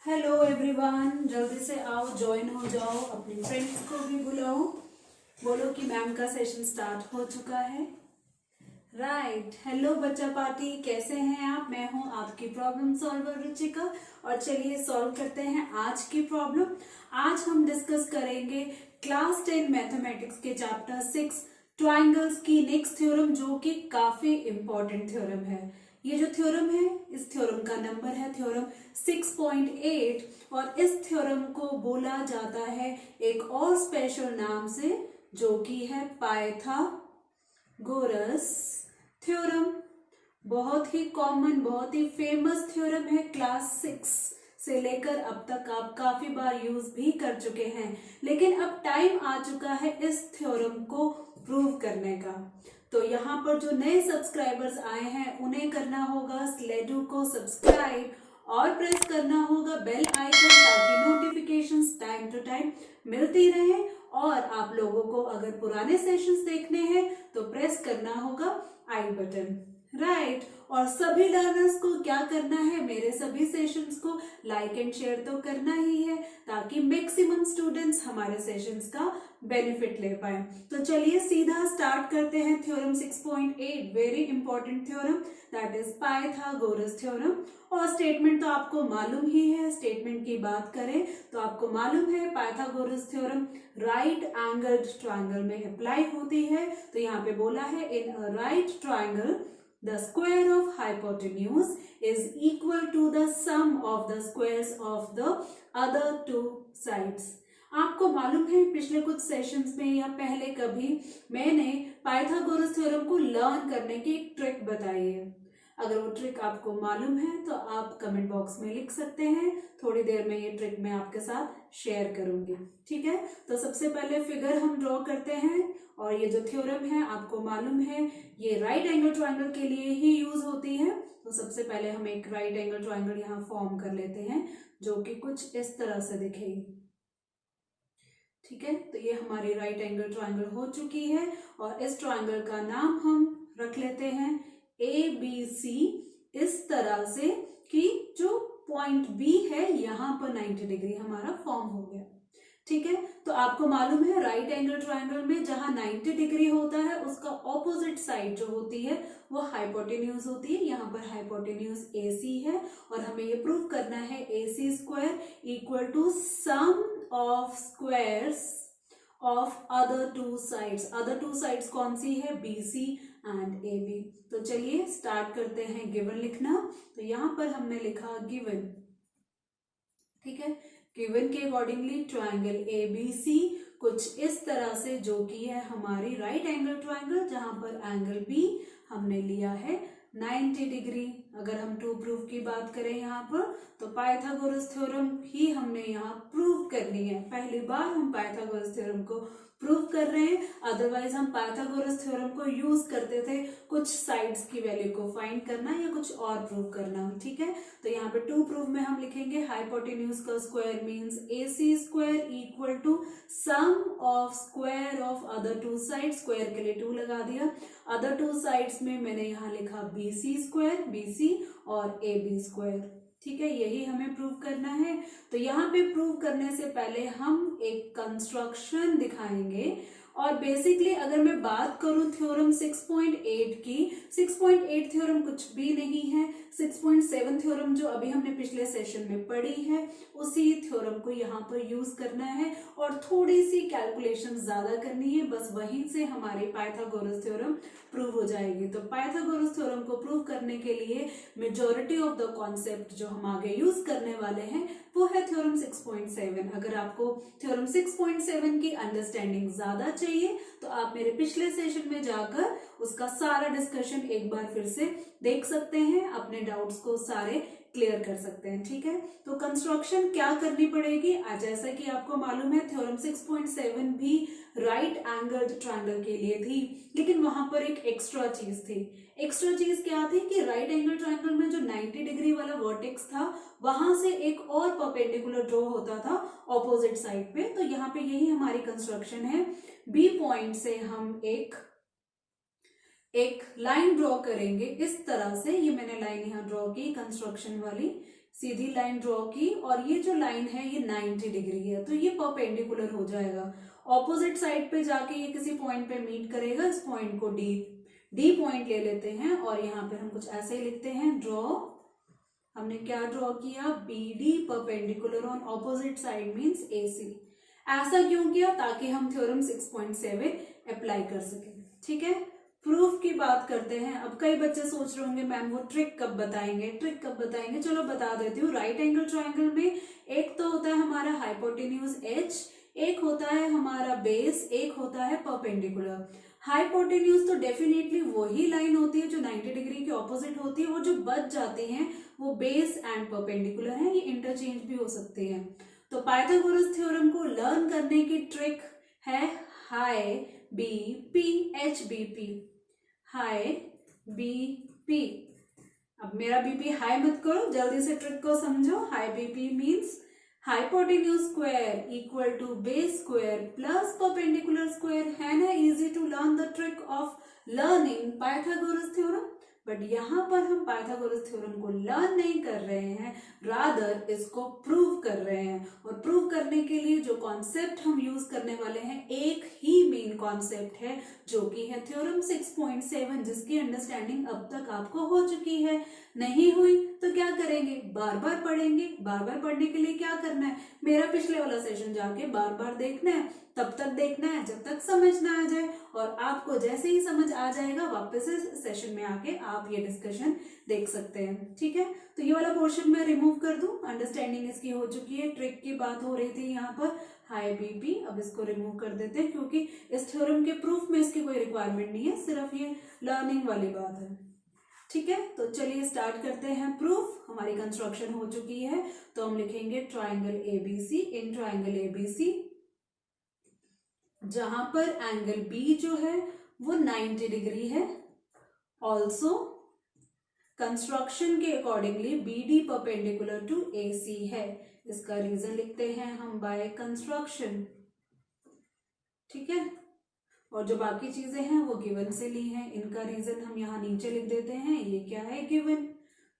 Hello everyone, जल्दी से आओ, ज्वाइन हो जाओ, अपने फ्रेंड्स को भी बुलाओ, बोलो कि मैम का सेशन स्टार्ट हो चुका है। राइट, हेलो बच्चा पार्टी, कैसे हैं आप? मैं हूं आपकी प्रॉब्लम सॉल्वर रुचिका और चलिए सॉल्व करते हैं आज की प्रॉब्लम। आज हम डिस्कस करेंगे क्लास 10 मैथमेटिक्स के चैप्टर 6 ट्राइंगल्स की नेक्स्ट थ्योरम, जो कि काफी इंपॉर्टेंट थ्योरम है। ये जो थ्योरम है, इस थ्योरम का नंबर है थ्योरम 6.8 और इस थ्योरम को बोला जाता है एक और स्पेशल नाम से, जो कि है पाइथागोरस थ्योरम। बहुत ही कॉमन, बहुत ही फेमस थ्योरम है। क्लास 6 से लेकर अब तक आप काफी बार यूज भी कर चुके हैं, लेकिन अब टाइम आ चुका है इस थ्योरम को प्रूव करने का। तो यहाँ पर जो नए सब्सक्राइबर्स आए हैं उन्हें करना होगा स्लेडू को सब्सक्राइब और प्रेस करना होगा बेल आइकन, ताकि नोटिफिकेशंस टाइम टू टाइम मिलती रहे। और आप लोगों को अगर पुराने सेशंस देखने हैं तो प्रेस करना होगा आई बटन। राइट, और सभी लर्नर्स को क्या करना है, मेरे सभी सेशंस को लाइक एंड शेयर तो करना ही है, ताकि मैक्सिमम स्टूडेंट्स हमारे सेशंस का बेनिफिट ले पाए। तो चलिए सीधा स्टार्ट करते हैं theorem 6.8, very important theorem, that is Pythagoras theorem. और स्टेटमेंट तो आपको मालूम ही है। स्टेटमेंट की बात करें तो आपको मालूम है Pythagoras theorem right angled triangle में अप्लाई होती है। तो यहाँ पे बोला है in a right triangle the square of hypotenuse is equal to the sum of the squares of the other two sides। आपको मालूम है पिछले कुछ सेशंस में या पहले कभी मैंने पाइथागोरस थ्योरम को लर्न करने की एक ट्रिक बताई है। अगर वो ट्रिक आपको मालूम है तो आप कमेंट बॉक्स में लिख सकते हैं। थोड़ी देर में ये ट्रिक मैं आपके साथ शेयर करूंगी, ठीक है। तो सबसे पहले फिगर हम ड्रॉ करते हैं, और ये जो थ्योरम है आपको मालूम है ये राइट एंगल ट्रायंगल के लिए ही यूज होती है। तो सबसे पहले हम एक राइट एंगल ट्रायंगल यहाँ फॉर्म कर लेते हैं, जो कि कुछ इस तरह से दिखेगी, ठीक है। तो ये हमारी राइट एंगल ट्रायंगल हो चुकी है, और इस ट्रायंगल का नाम हम रख लेते हैं ABC, इस तरह से कि जो पॉइंट B है यहाँ पर 90 डिग्री हमारा फॉर्म हो गया, ठीक है। तो आपको मालूम है राइट एंगल ट्रायंगल में जहां 90 डिग्री होता है उसका ऑपोजिट साइड जो होती है वो हाइपोटेन्यूज होती है। यहाँ पर हाइपोटेन्यूज AC है, और हमें ये प्रूव करना है AC square equal to sum of squares of other two sides. Other two sides कौन सी है? BC and AB। तो चलिए स्टार्ट करते हैं गिवन लिखना। तो यहाँ पर हमने लिखा गिवन, ठीक है। गिवन के अकॉर्डिंगली ट्रायंगल ABC कुछ इस तरह से, जो कि है हमारी राइट एंगल ट्रायंगल, जहां पर एंगल B हमने लिया है 90 डिग्री। अगर हम टू प्रूफ की बात करें यहाँ पर, तो पाइथागोरस थ्योरम ही हमने यहाँ प्रूव करनी है। पहली बार हम पाइथागोरस थ्योरम को प्रूव कर रहे हैं, अदरवाइज हम पाइथागोरस थ्योरम को यूज करते थे कुछ साइड्स की वैल्यू को फाइंड करना या कुछ और प्रूव करना, ठीक है। तो यहाँ पे टू प्रूफ में हम लिखेंगे हाइपोटेन्यूज का square means AC square equal to sum of square of other two side. Square के लिए 2 लगा दिया। अदर टू साइड्स में मैंने यहाँ लिखा BC स्क्वायर, BC और AB स्क्वायर, ठीक है। यही हमें प्रूव करना है। तो यहाँ पे प्रूव करने से पहले हम एक कंस्ट्रक्शन दिखाएंगे, और बेसिकली अगर मैं बात करूं थ्योरम 6.8 की, 6.8 थ्योरम कुछ भी नहीं है। 6.7 थ्योरम जो अभी हमने पिछले सेशन में पढ़ी है, उसी थ्योरम को यहाँ पर यूज करना है, और थोड़ी सी कैलकुलेशन ज्यादा करनी है, बस वहीं से हमारी पाइथागोरस थ्योरम प्रूव हो जाएगी। तो पाइथागोरस थ्योरम को प्रूव करने के लिए मेजॉरिटी ऑफ द कॉन्सेप्ट जो हम आगे यूज करने वाले हैं वो है थ्योरम 6.7। अगर आपको थ्योरम 6.7 की अंडरस्टैंडिंग ज्यादा चाहिए तो आप मेरे पिछले सेशन में जाकर उसका सारा डिस्कशन एक बार फिर से देख सकते हैं, अपने डाउट्स को सारे क्लियर कर सकते हैं, ठीक है। तो कंस्ट्रक्शन क्या करनी पड़ेगी? जैसा कि आपको मालूम है थ्योरम 6.7 भी राइट एंगल्ड ट्रायंगल के लिए थी, लेकिन वहां पर एक एक्स्ट्रा चीज थी। एक्स्ट्रा चीज क्या थी कि राइट एंगल ट्रायंगल में जो 90 डिग्री वाला वर्टेक्स था, वहां से एक और परपेंडिकुलर ड्रॉ होता था ऑपोजिट साइड पे। तो यहाँ पे यही हमारी कंस्ट्रक्शन है। B पॉइंट से हम एक लाइन ड्रॉ करेंगे इस तरह से। ये मैंने लाइन यहाँ ड्रॉ की कंस्ट्रक्शन वाली, सीधी लाइन ड्रॉ की और ये जो लाइन है ये 90 डिग्री है, तो ये परपेंडिकुलर हो जाएगा। ऑपोजिट साइड पे जाके ये किसी पॉइंट पे मीट करेगा, इस पॉइंट को डी पॉइंट ले लेते हैं और यहाँ पे हम कुछ ऐसे ही लिखते हैं, ड्रॉ, हमने क्या ड्रॉ किया, BD perpendicular on opposite side means AC। ऐसा क्यों किया, ताकि हम थ्योरम 6.7 अप्लाई कर सकें। ठीक है, प्रूफ की बात करते हैं। अब कई बच्चे सोच रहे होंगे मैम वो ट्रिक कब बताएंगे, ट्रिक कब बताएंगे, चलो बता देती हूँ। राइट एंगल ट्रायंगल में एक तो होता है हमारा हाइपोटेन्यूज H, एक होता है हमारा बेस, एक होता है परपेंडिकुलर। हाइपोटेन्यूज तो डेफिनेटली वही लाइन होती है जो 90 डिग्री के ऑपोजिट होती है, और जो बच जाती हैं वो बेस एंड परपेंडिकुलर है, ये इंटरचेंज भी हो सकते हैं। तो पाइथागोरस थ्योरम को लर्न करने की ट्रिक है high BP HBP, high BP। अब मेरा BP हाई मत करो, जल्दी से ट्रिक को समझो। High BP means hypotenuse square equal to base square plus perpendicular square. है ना easy to learn the trick of learning Pythagoras theorem. But यहाँ पर हम पाइथागोरस थ्योरम को लर्न नहीं कर रहे हैं, रादर इसको प्रूव कर रहे हैं। और प्रूव करने के लिए जो कॉन्सेप्ट हम यूज करने वाले हैं, एक ही मेन कॉन्सेप्ट है, जो कि है थ्योरम 6.7, जिसकी अंडरस्टैंडिंग अब तक आपको हो चुकी है। नहीं हुई तो क्या करेंगे, बार बार पढ़ेंगे। बार बार पढ़ने के लिए क्या करना है, मेरा पिछले वाला सेशन जाके बार बार देखना है, तब तक देखना है जब तक समझ ना आ जाए। और आपको जैसे ही समझ आ जाएगा वापस इस सेशन में आके आप ये डिस्कशन देख सकते हैं। ठीक है, तो ये वाला पोर्शन मैं रिमूव कर दूं, अंडरस्टैंडिंग इसकी हो चुकी है। ट्रिक की बात हो रही थी यहाँ पर, हाई BP, अब इसको रिमूव कर देते हैं क्योंकि इस थ्योरम के प्रूफ में इसकी कोई रिक्वायरमेंट नहीं है, सिर्फ ये लर्निंग वाली बात है। ठीक है, तो चलिए स्टार्ट करते हैं प्रूफ। हमारी कंस्ट्रक्शन हो चुकी है, तो हम लिखेंगे ट्राइंगल ABC। इन ट्राइंगल ABC जहां पर एंगल B जो है वो 90 डिग्री है, ऑल्सो कंस्ट्रक्शन के accordingly BD perpendicular to AC है। इसका रीजन लिखते हैं हम बाय कंस्ट्रक्शन। ठीक है, और जो बाकी चीजें हैं वो गिवन से ली हैं, इनका रीजन हम यहाँ नीचे लिख देते हैं। ये क्या है, गिवन,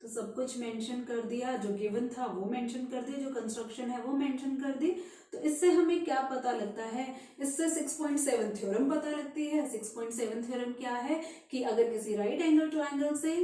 तो सब कुछ मेंशन कर दिया, जो गिवन था वो मेंशन कर दिया, जो कंस्ट्रक्शन है वो मेंशन कर दी। तो इससे हमें क्या पता लगता है, इससे 6.7 थ्योरम पता लगती है। 6.7 थ्योरम क्या है कि अगर किसी राइट एंगल ट्रायंगल से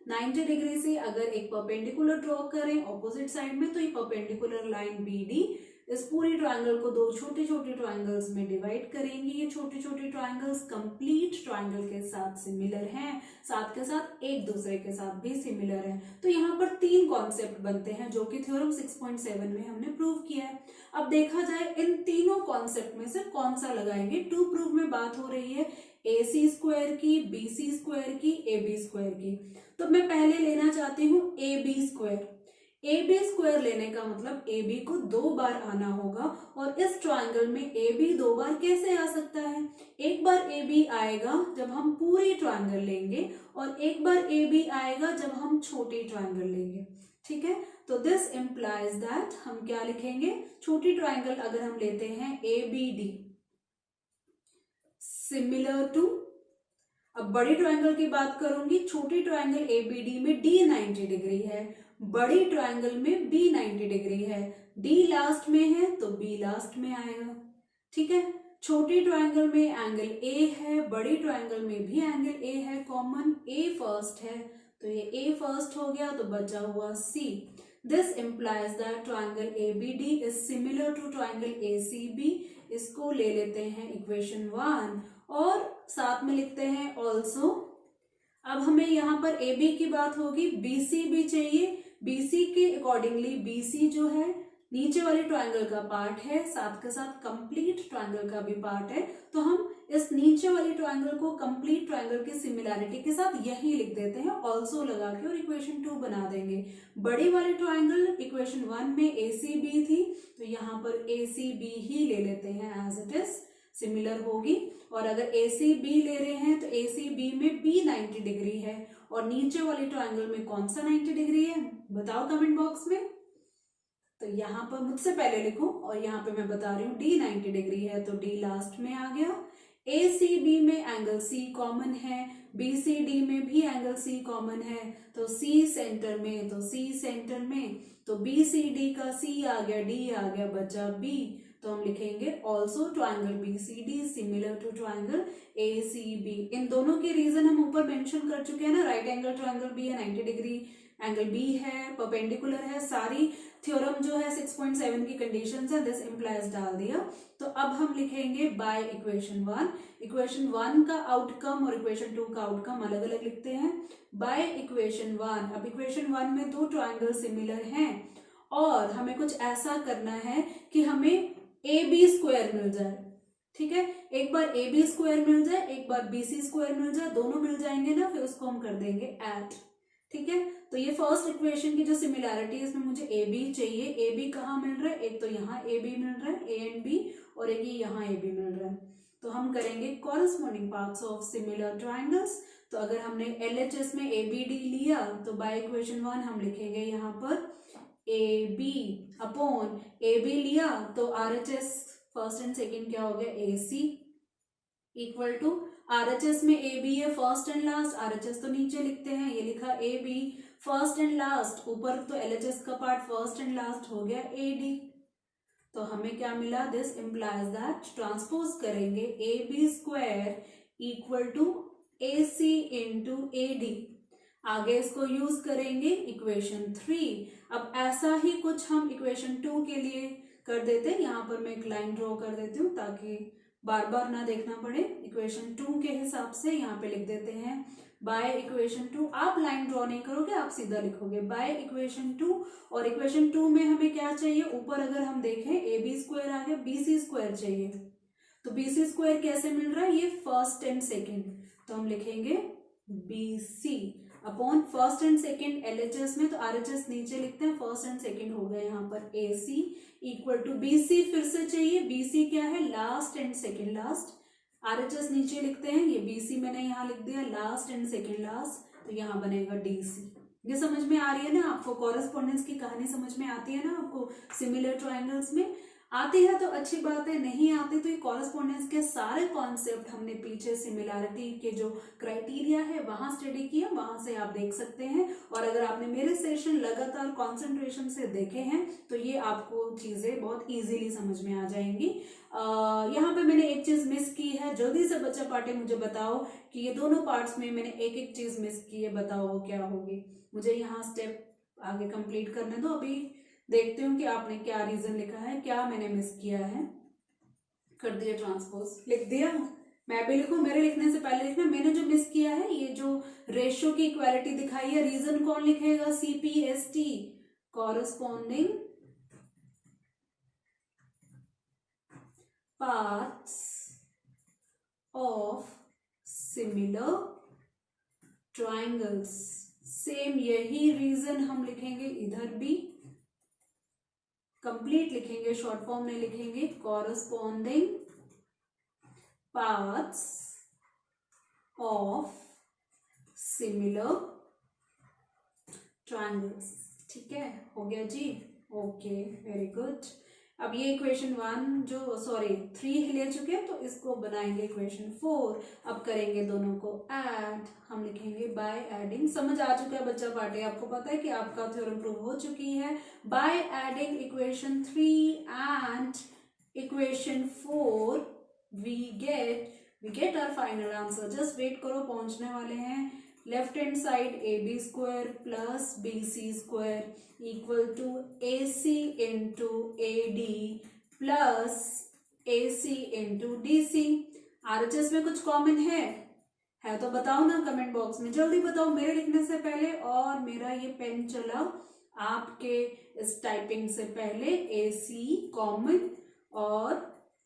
90 डिग्री से अगर एक परपेंडिकुलर ड्रॉ करें ऑपोजिट साइड में, तो ये परपेंडिकुलर लाइन BD इस पूरी ट्रायंगल को दो छोटे छोटे ट्रायंगल्स में डिवाइड करेंगे। ये छोटे छोटे ट्रायंगल्स कंप्लीट ट्रायंगल के साथ सिमिलर हैं, साथ के साथ एक दूसरे के साथ भी सिमिलर हैं। तो यहाँ पर तीन कॉन्सेप्ट बनते हैं जो कि थ्योरम 6.7 में हमने प्रूव किया है। अब देखा जाए इन तीनों कॉन्सेप्ट में से कौन सा लगाएंगे। टू प्रूफ में बात हो रही है AC स्क्वायर की, BC स्क्वायर की, AB स्क्वायर की। तो मैं पहले लेना चाहती हूँ AB स्क्वायर। AB स्क्वायर लेने का मतलब AB को दो बार आना होगा, और इस ट्रायंगल में AB दो बार कैसे आ सकता है, एक बार AB आएगा जब हम पूरी ट्रायंगल लेंगे, और एक बार AB आएगा जब हम छोटी ट्रायंगल लेंगे। ठीक है, तो दिस इंप्लाइज दैट हम क्या लिखेंगे, छोटी ट्रायंगल अगर हम लेते हैं ABD सिमिलर टू, अब बड़ी ट्रायंगल की बात करूंगी, छोटी ट्रायंगल ABD में D 90 डिग्री है, बड़ी ट्रायंगल में B 90 डिग्री है। D लास्ट में है तो B लास्ट में आएगा। ठीक है, छोटी ट्रायंगल में एंगल A है, बड़ी ट्रायंगल में भी एंगल A है, कॉमन A फर्स्ट है, तो ये A फर्स्ट हो गया, तो बचा हुआ C। This implies that triangle ABD is similar to triangle ACB। इसको ले लेते हैं इक्वेशन 1 और साथ में लिखते हैं ऑल्सो। अब हमें यहाँ पर AB की बात होगी, BC भी चाहिए। BC के अकॉर्डिंगली BC जो है नीचे वाले ट्रायंगल का पार्ट है, साथ के साथ कंप्लीट ट्रायंगल का भी पार्ट है, तो हम इस नीचे वाली ट्रायंगल को कंप्लीट ट्रायंगल की सिमिलैरिटी के साथ यही लिख देते हैं ऑल्सो लगा के, और इक्वेशन 2 बना देंगे। बड़ी वाली ट्रायंगल इक्वेशन 1 में ACB थी, तो यहाँ पर ACB ही ले लेते हैं एज इट इज, सिमिलर होगी। और अगर ACB ले रहे हैं तो ACB में B 90 डिग्री है, और नीचे वाली ट्रायंगल में कौन सा 90 डिग्री है बताओ कमेंट बॉक्स में। तो यहाँ पर मुझसे पहले लिखो, और यहाँ पे मैं बता रही हूँ D 90 डिग्री है, तो D लास्ट में आ गया। ACB में एंगल C कॉमन है, BCD में भी एंगल C कॉमन है, तो C सेंटर में, तो C सेंटर में, तो BCD का C आ गया, D आ गया, बचा B, तो हम लिखेंगे also triangle BCD similar to triangle ACB। इन दोनों के रीजन हम ऊपर मेंशन कर चुके हैं ना, राइट एंगल ट्राइंगल भी है, 90 डिग्री एंगल B है, परपेंडिकुलर है, सारी थ्योरम जो है 6.7 की कंडीशंस है, दिस इम्प्लाइज डाल दिया। तो अब हम लिखेंगे बाय इक्वेशन 1, इक्वेशन 1 का आउटकम और इक्वेशन 2 का आउटकम अलग अलग लिखते हैं। बाय इक्वेशन 1, अब इक्वेशन 1 में दो ट्राइंगल सिमिलर हैं और हमें कुछ ऐसा करना है कि हमें AB स्क्वायर मिल जाए, ठीक है, एक बार AB स्क्वायर मिल जाए, एक बार BC स्क्वायर मिल जाए, दोनों मिल जाएंगे ना, फिर उसको हम कर देंगे ऐड, ठीक है। तो ये फर्स्ट इक्वेशन की जो सिमिलैरिटी है इसमें मुझे AB चाहिए, AB कहाँ मिल रहा है, एक तो यहाँ AB मिल रहा है A एंड B, और एक ये यहाँ AB मिल रहा है, तो हम करेंगे corresponding parts of similar triangles. तो अगर हमने LHS में ABD लिया तो बाय इक्वेशन 1 हम लिखेंगे यहाँ पर AB अपॉन AB लिया तो RHS फर्स्ट एंड सेकेंड क्या हो गया AC इक्वल टू RHS में AB है फर्स्ट एंड लास्ट, RHS तो नीचे लिखते हैं, ये लिखा AB फर्स्ट एंड लास्ट, ऊपर तो LHS का पार्ट फर्स्ट एंड लास्ट हो गया AD। तो हमें क्या मिला, दिस इम्प्लाइज दैट, ट्रांसपोज करेंगे AB square equal to AC into AD, आगे इसको यूज करेंगे इक्वेशन 3। अब ऐसा ही कुछ हम इक्वेशन 2 के लिए कर देते हैं, यहाँ पर मैं एक लाइन ड्रॉ कर देती हूँ ताकि बार बार ना देखना पड़े। इक्वेशन 2 के हिसाब से यहाँ पे लिख देते हैं बाय इक्वेशन 2, आप लाइन ड्रॉ नहीं करोगे, आप सीधा लिखोगे बाय इक्वेशन 2, और इक्वेशन 2 में हमें क्या चाहिए, ऊपर अगर हम देखें AB स्क्वायर आ गया, BC स्क्वायर चाहिए, तो BC स्क्वायर कैसे मिल रहा है, ये फर्स्ट एंड सेकेंड, तो हम लिखेंगे BC upon first and second LHS में, तो RHS नीचे लिखते हैं, फर्स्ट एंड सेकेंड हो गया यहाँ पर AC इक्वल टू BC फिर से चाहिए, BC क्या है, last and second last, RHS नीचे लिखते हैं, ये BC मैंने यहाँ लिख दिया लास्ट एंड सेकेंड लास्ट, तो यहाँ बनेगा DC। ये समझ में आ रही है ना आपको, कॉरेस्पॉन्डेंस की कहानी समझ में आती है ना आपको, सिमिलर ट्राइंगल्स में आती है तो अच्छी बात है, नहीं आती तो ये कॉरेस्पॉन्डेंस के सारे कॉन्सेप्ट हमने पीछे सिमिलैरिटी के जो क्राइटेरिया है वहां स्टडी किया, वहां से आप देख सकते हैं। और अगर आपने मेरे सेशन लगातार कंसंट्रेशन से देखे हैं तो ये आपको चीजें बहुत इजीली समझ में आ जाएंगी। यहाँ पे मैंने एक चीज मिस की है, जल्दी से बच्चा पार्टी मुझे बताओ कि ये दोनों पार्ट्स में मैंने एक एक चीज मिस की है, बताओ वो क्या होगी। मुझे यहाँ स्टेप आगे कंप्लीट करने दो, अभी देखते हूँ कि आपने क्या रीजन लिखा है, क्या मैंने मिस किया है। कर दिया ट्रांसपोज, लिख दिया, मैं भी लिखूं, मेरे लिखने से पहले लिखना, मैंने जो मिस किया है ये जो रेशियो की इक्वालिटी दिखाई है, रीजन कौन लिखेगा, CPST corresponding parts of similar triangles, same यही रीजन हम लिखेंगे इधर भी, कंप्लीट लिखेंगे, शॉर्ट फॉर्म में लिखेंगे corresponding parts of similar triangles, ठीक है, हो गया जी, ओके वेरी गुड। अब ये इक्वेशन 3 ले चुके हैं, तो इसको बनाएंगे इक्वेशन 4। अब करेंगे दोनों को ऐड, हम लिखेंगे बाय एडिंग, समझ आ चुका है बच्चा पार्टी, आपको पता है कि आपका थ्योरम प्रूव हो चुकी है। By adding equation 3 and equation 4 we get our final answer. Just wait करो, पहुंचने वाले हैं। Left hand side AB square plus BC square equal to AC into AD plus AC into DC। RHS में कुछ common है तो बताओ ना कमेंट बॉक्स में, जल्दी बताओ मेरे लिखने से पहले, और मेरा ये पेन चला आपके इस टाइपिंग से पहले। AC कॉमन और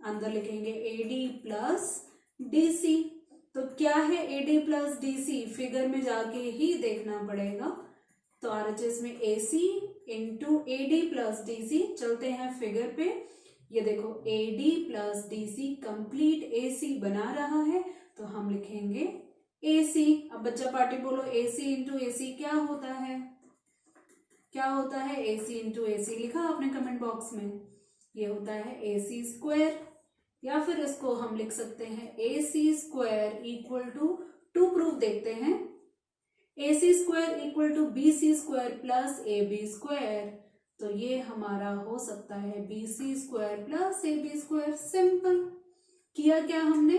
अंदर लिखेंगे AD प्लस DC। तो क्या है AD प्लस DC, फिगर में जाके ही देखना पड़ेगा। तो RHS में AC into AD plus DC, चलते हैं फिगर पे, ये देखो AD plus DC complete AC बना रहा है, तो हम लिखेंगे AC। अब बच्चा पार्टी बोलो AC इंटू AC क्या होता है, क्या होता है, AC इंटू AC लिखा आपने कमेंट बॉक्स में, ये होता है AC स्क्वायर, या फिर इसको हम लिख सकते हैं AC square equal to to proof देखते हैं। AC square equal to BC square plus AB square, तो ये हमारा हो सकता है BC square plus AB square. Simple. किया क्या हमने?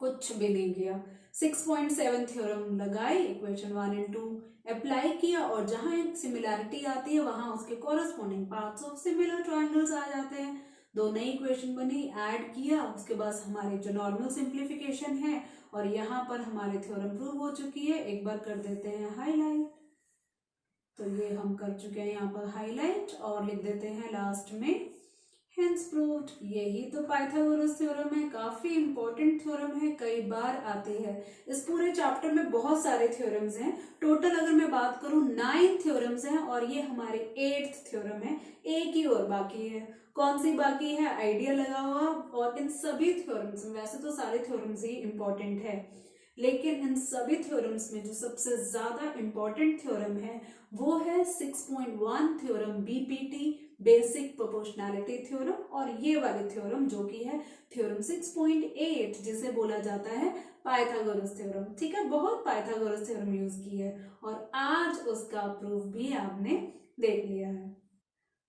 कुछ भी नहीं किया। 6.7 थ्योरम लगाई, इक्वेशन 1 एंड 2 अप्लाई किया, और जहां एक सिमिलैरिटी आती है वहां उसके corresponding parts of similar triangles आ जाते हैं। दो नई इक्वेशन बनी, ऐड किया, उसके बाद हमारे जो नॉर्मल सिंप्लीफिकेशन है, और यहाँ पर हमारी थ्योरम प्रूव हो चुकी है। एक बार कर देते हैं हाईलाइट, तो ये हम कर चुके हैं यहाँ पर हाईलाइट, और लिख देते हैं लास्ट में हेंस प्रूव्ड। यही तो पाइथागोरस थ्योरम है। काफी इंपॉर्टेंट थ्योरम है, कई बार आती है। इस पूरे चैप्टर में बहुत सारे थ्योरम्स हैं। टोटल अगर मैं बात करूं 9 थ्योरम्स हैं, और ये हमारे 8th थ्योरम है। एक ही और बाकी है। कौन सी बाकी है? आइडिया लगा हुआ। और इन सभी थ्योरम्स में, वैसे तो सारे थ्योरम्स ही इंपॉर्टेंट है, लेकिन इन सभी थ्योरम्स में जो सबसे ज्यादा इंपॉर्टेंट थ्योरम है वो है 6.1 theorem BPT, basic proportionality theorem, और ये वाली थ्योरम जो कि है थ्योरम 6.8, जिसे बोला जाता है पाइथागोरस थ्योरम। ठीक है, बहुत पाइथागोरस थ्योरम यूज की है, और आज उसका प्रूफ भी आपने देख लिया है।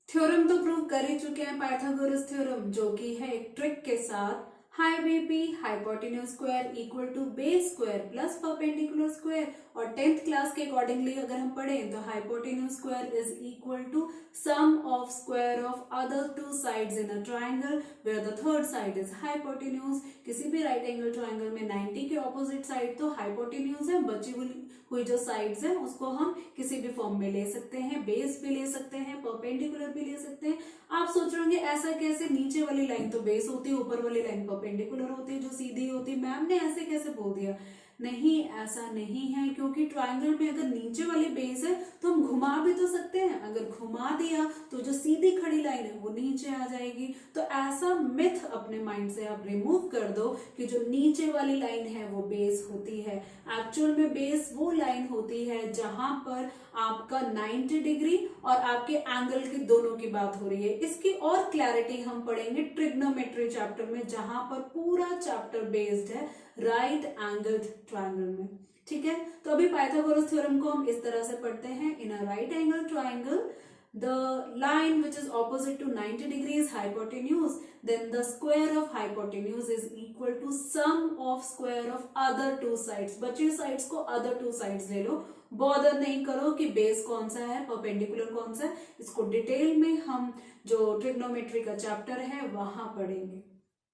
थ्योरम तो प्रूव कर ही चुके हैं पाइथागोरस थ्योरम, जो कि है एक ट्रिक के साथ high BP hypotenuse square equal to base square plus perpendicular square. और 10th क्लास के अकॉर्डिंगली अगर हम पढ़ें तो hypotenuse square is equal to sum of square of other two sides in a triangle where the third side is hypotenuse. किसी भी right angle triangle में 90 के ऑपोजिट साइड तो हाइपोटेन्यूज है, बची हुई जो साइड्स है उसको हम किसी भी फॉर्म में ले सकते हैं, बेस भी ले सकते हैं, परपेंडिकुलर भी ले सकते हैं। आप सोच रहे होंगे ऐसा कैसे, नीचे वाली लाइन तो बेस होती है, ऊपर वाली लाइन परपेंडिकुलर होती है जो सीधी होती है, मैम ने ऐसे कैसे बोल दिया? नहीं, ऐसा नहीं है, क्योंकि ट्रायंगल में अगर नीचे वाली बेस है तो हम घुमा भी तो सकते हैं। अगर घुमा दिया तो जो सीधी खड़ी लाइन है वो नीचे आ जाएगी। तो ऐसा मिथ अपने माइंड से आप रिमूव कर दो कि जो नीचे वाली लाइन है वो बेस होती है। एक्चुअल में बेस वो लाइन होती है जहां पर आपका 90 डिग्री और आपके एंगल की दोनों की बात हो रही है। इसकी और क्लैरिटी हम पढ़ेंगे ट्रिग्नोमेट्री चैप्टर में, जहां पर पूरा चैप्टर बेस्ड है राइट एंगल्ड ट्रायंगल में। ठीक है, तो अभी पाइथागोरस थ्योरम को हम इस तरह से पढ़ते हैं। In a right angle triangle the line which is opposite to 90 degrees hypotenuse, then the square of hypotenuse is equal to sum of square of other two sides। बची साइड्स को other two sides ले लो, bother नहीं करो कि base कौन सा है, perpendicular कौन सा है। इसको डिटेल में हम जो ट्रिग्नोमेट्री का चैप्टर है वहां पढ़ेंगे।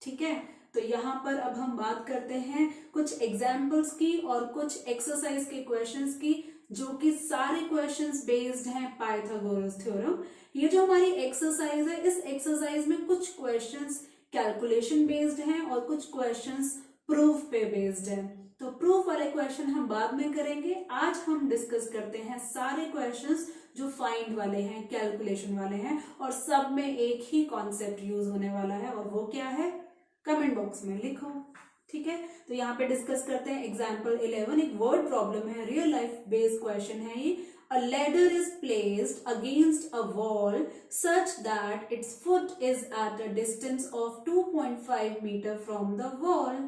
ठीक है, तो यहाँ पर अब हम बात करते हैं कुछ एग्जाम्पल्स की और कुछ एक्सरसाइज के क्वेश्चंस की, जो कि सारे क्वेश्चंस बेस्ड हैं पाइथागोरस थ्योरम। ये जो हमारी एक्सरसाइज है, इस एक्सरसाइज में कुछ क्वेश्चंस कैलकुलेशन बेस्ड हैं और कुछ क्वेश्चंस प्रूफ पे बेस्ड हैं। तो प्रूफ वाले क्वेश्चन हम बाद में करेंगे। आज हम डिस्कस करते हैं सारे क्वेश्चंस जो फाइंड वाले हैं, कैलकुलेशन वाले हैं, और सब में एक ही कॉन्सेप्ट यूज होने वाला है, और वो क्या है कमेंट बॉक्स में लिखो। ठीक है, तो यहाँ पे डिस्कस करते हैं एग्जाम्पल 11। एक वर्ड प्रॉब्लम है, रियल लाइफ बेस्ड क्वेश्चन है ये। A ladder is placed against a wall such that its foot is at a distance of 2.5 meter from the wall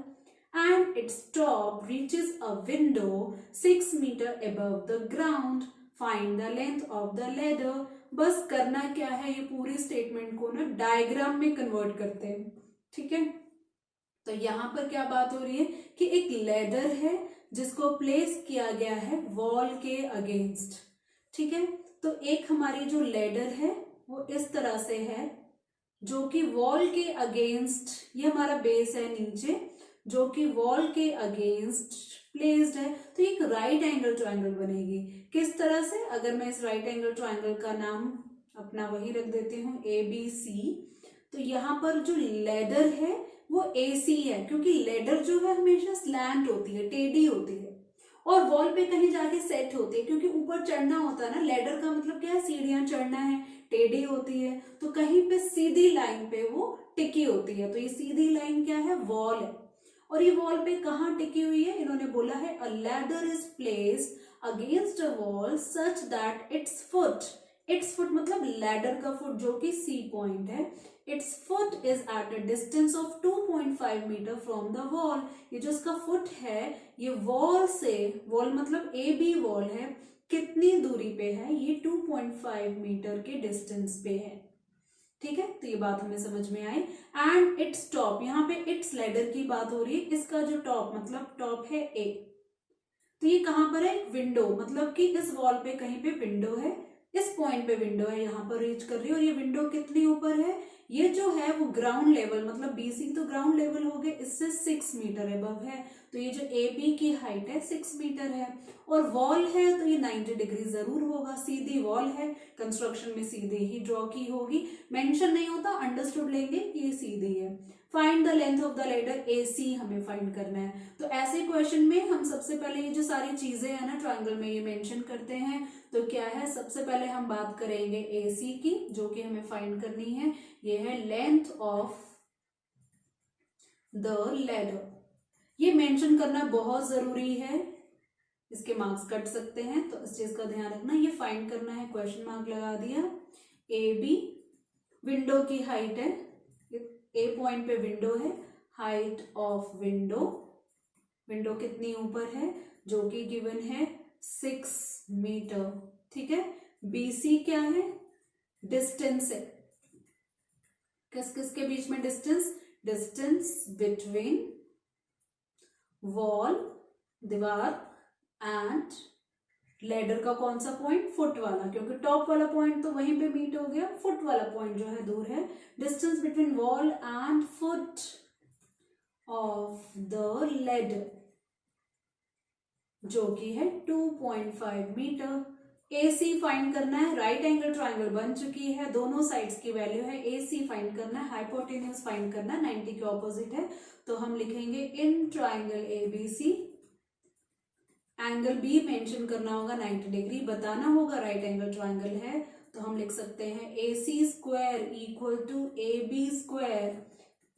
and its top reaches a window 6 meter above the ground. Find the length of the ladder। बस करना क्या है, ये पूरी statement को ना diagram में convert करते हैं। ठीक है, तो यहाँ पर क्या बात हो रही है कि एक लैडर है जिसको प्लेस किया गया है वॉल के अगेंस्ट। ठीक है, तो एक हमारी जो लैडर है वो इस तरह से है, जो कि वॉल के अगेंस्ट, ये हमारा बेस है नीचे, जो कि वॉल के अगेंस्ट प्लेस्ड है। तो एक राइट एंगल ट्रायंगल बनेगी। किस तरह से? अगर मैं इस राइट एंगल ट्रायंगल का नाम अपना वही रख देती हूँ ABC, तो यहाँ पर जो लैडर है वो AC है, क्योंकि लैडर जो है हमेशा स्लैंट होती है, टेढ़ी होती है, और वॉल पे कहीं जाके सेट होती है, क्योंकि ऊपर चढ़ना होता है ना। लैडर का मतलब क्या है, सीढ़ियां चढ़ना है, टेढ़ी होती है, तो कहीं पे सीधी लाइन पे वो टिकी होती है। तो ये सीधी लाइन क्या है, वॉल है। और ये वॉल पे कहाँ टिकी हुई है, इन्होंने बोला है a ladder is placed against a wall such that its foot its foot मतलब लैडर का फुट जो कि सी पॉइंट है, its foot is at a distance of 2.5 metre from the wall. ये जो इसका फुट है ये वॉल से, वॉल मतलब ए बी वॉल है, कितनी दूरी पे है, ये 2.5 मीटर के डिस्टेंस पे है। ठीक है, तो ये बात हमें समझ में आई। एंड इट्स टॉप, यहाँ पे इट्स लैडर की बात हो रही है, इसका जो टॉप मतलब टॉप है ए, तो ये कहां पर है, विंडो, मतलब कि इस वॉल पे कहीं पे विंडो है, इस पॉइंट पे विंडो है, यहाँ पर रीच कर रही है। और ये विंडो कितनी ऊपर है, ये जो है वो ग्राउंड लेवल मतलब बीसी तो ग्राउंड लेवल हो गए, इससे 6 मीटर अबव है, तो ये जो ए बी की हाइट है 6 मीटर है। और वॉल है तो ये 90 डिग्री जरूर होगा, सीधी वॉल है, कंस्ट्रक्शन में सीधे ही ड्रॉ की होगी, मेंशन नहीं होता, अंडरस्टूड लेंगे ये सीधी है। Find the length of the ladder A C हमें फाइंड करना है। तो ऐसे क्वेश्चन में हम सबसे पहले ये जो सारी चीजें है ना ट्रायंगल में ये मेंशन करते हैं, तो क्या है, सबसे पहले हम बात करेंगे ए सी की जो कि हमें फाइंड करनी है, ये है लेंथ ऑफ द लेडर। ये मेंशन करना बहुत जरूरी है, इसके मार्क्स कट सकते हैं, तो इस चीज का ध्यान रखना। ये फाइंड करना है, क्वेश्चन मार्क लगा दिया। ए बी विंडो की हाइट है, ए पॉइंट पे विंडो है, हाइट ऑफ विंडो, विंडो कितनी ऊपर है जो कि गिवन है 6 मीटर। ठीक है, बीसी क्या है, डिस्टेंस है, किस किस के बीच में डिस्टेंस, डिस्टेंस बिटवीन वॉल दीवार एंड लेडर का कौन सा पॉइंट, फुट वाला, क्योंकि टॉप वाला पॉइंट तो वहीं पे मीट हो गया, फुट वाला पॉइंट जो है दूर है। Distance between wall and foot of the ladder जो कि है 2.5 मीटर। AC फाइंड करना है, राइट एंगल ट्राइंगल बन चुकी है, दोनों साइड्स की वैल्यू है, AC फाइंड करना है, हाइपोटेन्यूज फाइंड करना है, 90 के ऑपोजिट है, तो हम लिखेंगे in triangle ABC angle be mention करना होगा 90 डिग्री, बताना होगा राइट एंगल ट्राइंगल है, तो हम लिख सकते हैं AC square equal to AB square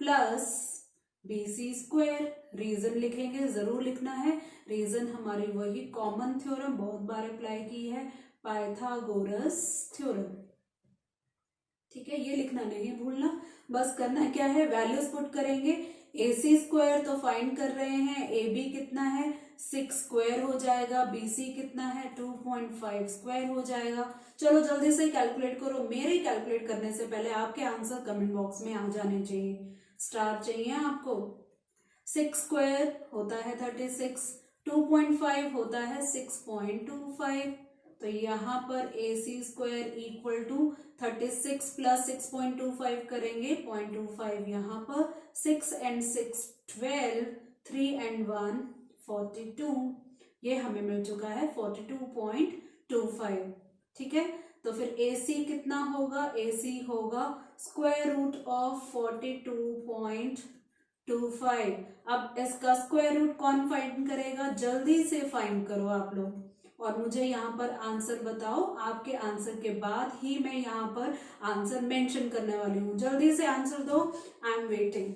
plus BC square. Reason लिखेंगे, जरूर लिखना है, रीजन हमारी वही कॉमन थ्योरम बहुत बार अप्लाई की है, पाइथागोरस थ्योरम। ठीक है, ये लिखना नहीं भूलना, बस करना क्या है, वैल्यूज पुट करेंगे। AC स्क्वायर तो फाइंड कर रहे हैं, AB कितना है 6 स्क्वायर हो जाएगा, BC कितना है 2.5 स्क्वायर हो जाएगा। चलो जल्दी से कैलकुलेट करो, मेरे कैलकुलेट करने से पहले आपके आंसर कमेंट बॉक्स में आ जाने चाहिए, स्टार चाहिए आपको। 6 स्क्वायर होता है 36, 2.5 होता है 6.25, तो यहाँ पर AC square equal to 36 plus 6.25 करेंगे 0.25, यहाँ पर 6 and 6 12, 3 and 1 42, ये हमें मिल चुका है 42.25। ठीक है, तो फिर AC कितना होगा, AC होगा स्क्वायर रूट ऑफ 42.25। अब इसका स्क्वायर रूट कौन फाइंड करेगा, जल्दी से फाइंड करो आप लोग, और मुझे यहाँ पर आंसर बताओ, आपके आंसर के बाद ही मैं यहाँ पर आंसर मेंशन करने वाली हूँ, जल्दी से आंसर दो, आई एम वेटिंग।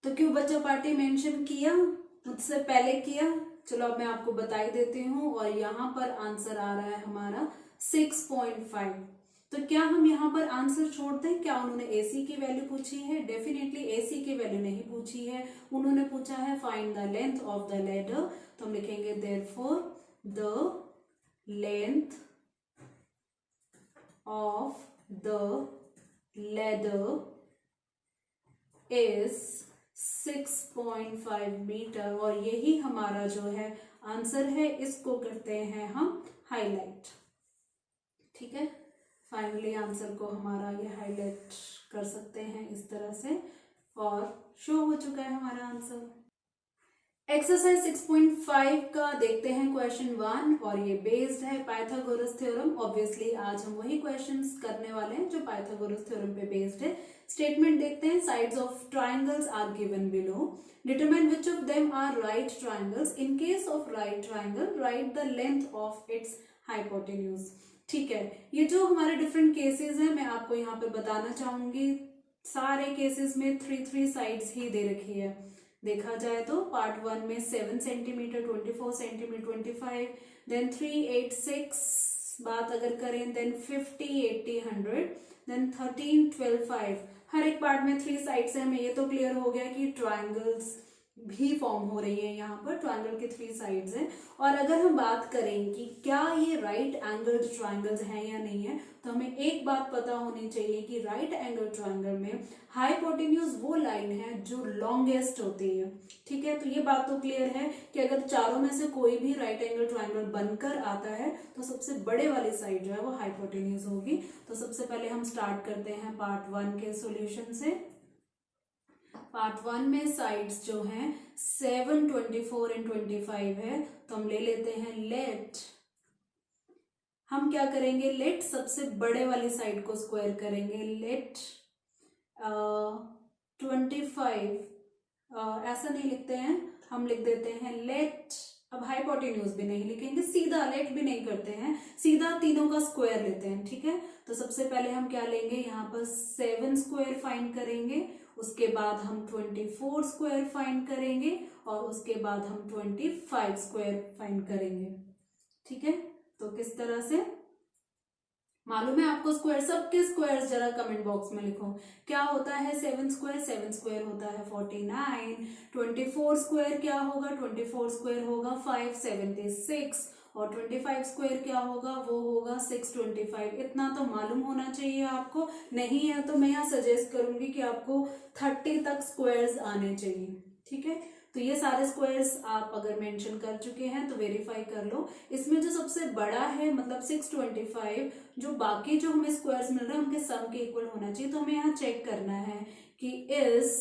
तो क्यों बच्चा पार्टी मेंशन किया, मुझसे पहले किया, चलो अब मैं आपको बता ही देती हूँ, और यहाँ पर आंसर आ रहा है हमारा 6.5। तो क्या हम यहाँ पर आंसर छोड़ते हैं, क्या उन्होंने AC की वैल्यू पूछी है, डेफिनेटली AC की वैल्यू नहीं पूछी है, उन्होंने पूछा है find the length of the ladder, तो हम लिखेंगे therefore the length of the ladder is 6.5 metre, और यही हमारा जो है आंसर है, इसको करते हैं हम हाईलाइट। ठीक है, फाइनली आंसर को हमारा ये हाईलाइट कर सकते हैं इस तरह से, और शो हो चुका है हमारा आंसर। एक्सरसाइज 6.5 का देखते हैं क्वेश्चन 1, और ये बेस्ड है पाइथागोरस थ्योरम। ऑब्वियसली आज हम वही क्वेश्चंस करने वाले हैं जो पाइथागोरस थ्योरम पे बेस्ड है। स्टेटमेंट देखते हैं, sides of triangles are given below, determine which of them are right triangles, in case of right triangle write the length of its hypotenuse. ठीक है, ये जो हमारे डिफरेंट केसेस हैं मैं आपको यहाँ पे बताना चाहूंगी, सारे केसेस में 3 साइड्स ही दे रखी है। देखा जाए तो पार्ट 1 में 7 सेंटीमीटर, 24 सेंटीमीटर, 25, देन 3, 8, 6, बात अगर करें देन 50, 80, 100, देन 13, 12, 5, हर एक पार्ट में 3 साइड्स है। हमें ये तो क्लियर हो गया कि ट्राइंगल्स भी फॉर्म हो रही है, यहाँ पर ट्राइंगल के 3 साइड्स हैं। और अगर हम बात करें कि क्या ये राइट एंगल्ड ट्राइंगल्स हैं या नहीं है, तो हमें एक बात पता होनी चाहिए कि राइट एंगल ट्राइंगल में हाइपोटेन्यूज वो लाइन है जो लॉन्गेस्ट होती है। ठीक है, तो ये बात तो क्लियर है कि अगर चारों में से कोई भी राइट एंगल ट्राइंगल बनकर आता है तो सबसे बड़े वाली साइड जो है वो हाइपोटेन्यूज होगी। तो सबसे पहले हम स्टार्ट करते हैं पार्ट 1 के सॉल्यूशन से। पार्ट 1 में साइड्स जो हैं 7, 24 एंड 25 है, तो हम ले लेते हैं लेट। हम क्या करेंगे, लेट सबसे बड़े वाली साइड को स्क्वायर करेंगे। लेट 25, ऐसा नहीं लिखते हैं, हम लिख देते हैं लेट। अब हाइपोटेन्यूज भी नहीं लिखेंगे, सीधा लेट भी नहीं करते हैं, सीधा तीनों का स्क्वायर लेते हैं। ठीक है, तो सबसे पहले हम क्या लेंगे, यहाँ पर 7 स्क्वायर फाइंड करेंगे, उसके बाद हम 24 स्क्वायर फाइंड करेंगे और उसके बाद हम 25 स्क्वायर फाइंड करेंगे। ठीक है, तो किस तरह से मालूम है आपको स्क्वायर? सबके स्क्वायर्स जरा कमेंट बॉक्स में लिखो। क्या होता है 7 स्क्वायर? 7 स्क्वायर होता है 49। 24 स्क्वायर क्या होगा? 24 स्क्वायर होगा 576 और 25 स्क्वायर क्या होगा? वो होगा 625। इतना तो मालूम होना चाहिए आपको। नहीं है तो मैं यहाँ सजेस्ट करूंगी कि आपको 30 तक स्क्वायर्स आने चाहिए। ठीक है, तो ये सारे स्क्वायर्स आप अगर मेंशन कर चुके हैं तो वेरीफाई कर लो। इसमें जो सबसे बड़ा है मतलब 625, जो बाकी जो हमें स्क्वायर्स मिल रहे हैं उनके सम के इक्वल होना चाहिए। तो हमें यहाँ चेक करना है कि is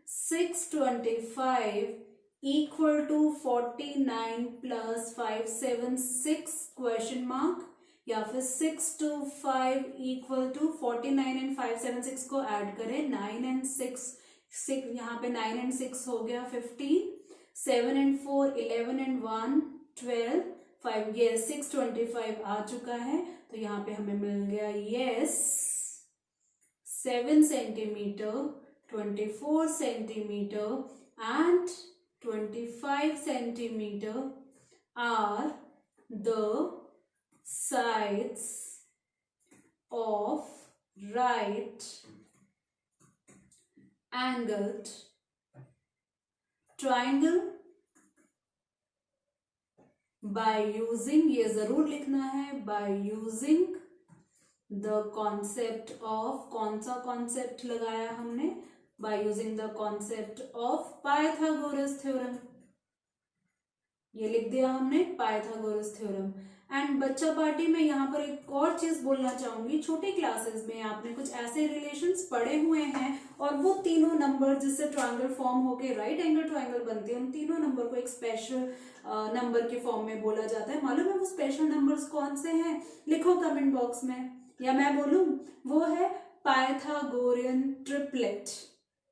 625 equal to 49 plus 576 question mark, या फिर 625 इक्वल टू 49 एंड 576 को ऐड करें, 9 एंड 6 यहाँ पे 9 एंड 6 हो गया 15, 7 एंड 4 11 एंड 1 12, 5 ये 625 आ चुका है। तो यहाँ पे हमें मिल गया yes 7 centimetre, 24 centimetre and 25 centimetre are the sides of right angled triangle by using, ये जरूर लिखना है, by using the concept of, कौन सा कॉन्सेप्ट लगाया हमने? by using the concept of Pythagoras theorem, ये लिख दिया हमने पाइथागोरस थ्योरम। एंड बच्चा पार्टी में यहाँ पर एक और चीज बोलना चाहूंगी, छोटी क्लासेस में आपने कुछ ऐसे रिलेशंस पढ़े हुए हैं और वो तीनों नंबर जिससे ट्रायंगल फॉर्म होके राइट एंगल ट्रायंगल बनते हैं, उन तीनों नंबर को एक स्पेशल नंबर के फॉर्म में बोला जाता है। मालूम है वो स्पेशल नंबर्स कौन से हैं? लिखो कमेंट बॉक्स में, या मैं बोलूं? वो है पाइथागोरियन ट्रिपलेट,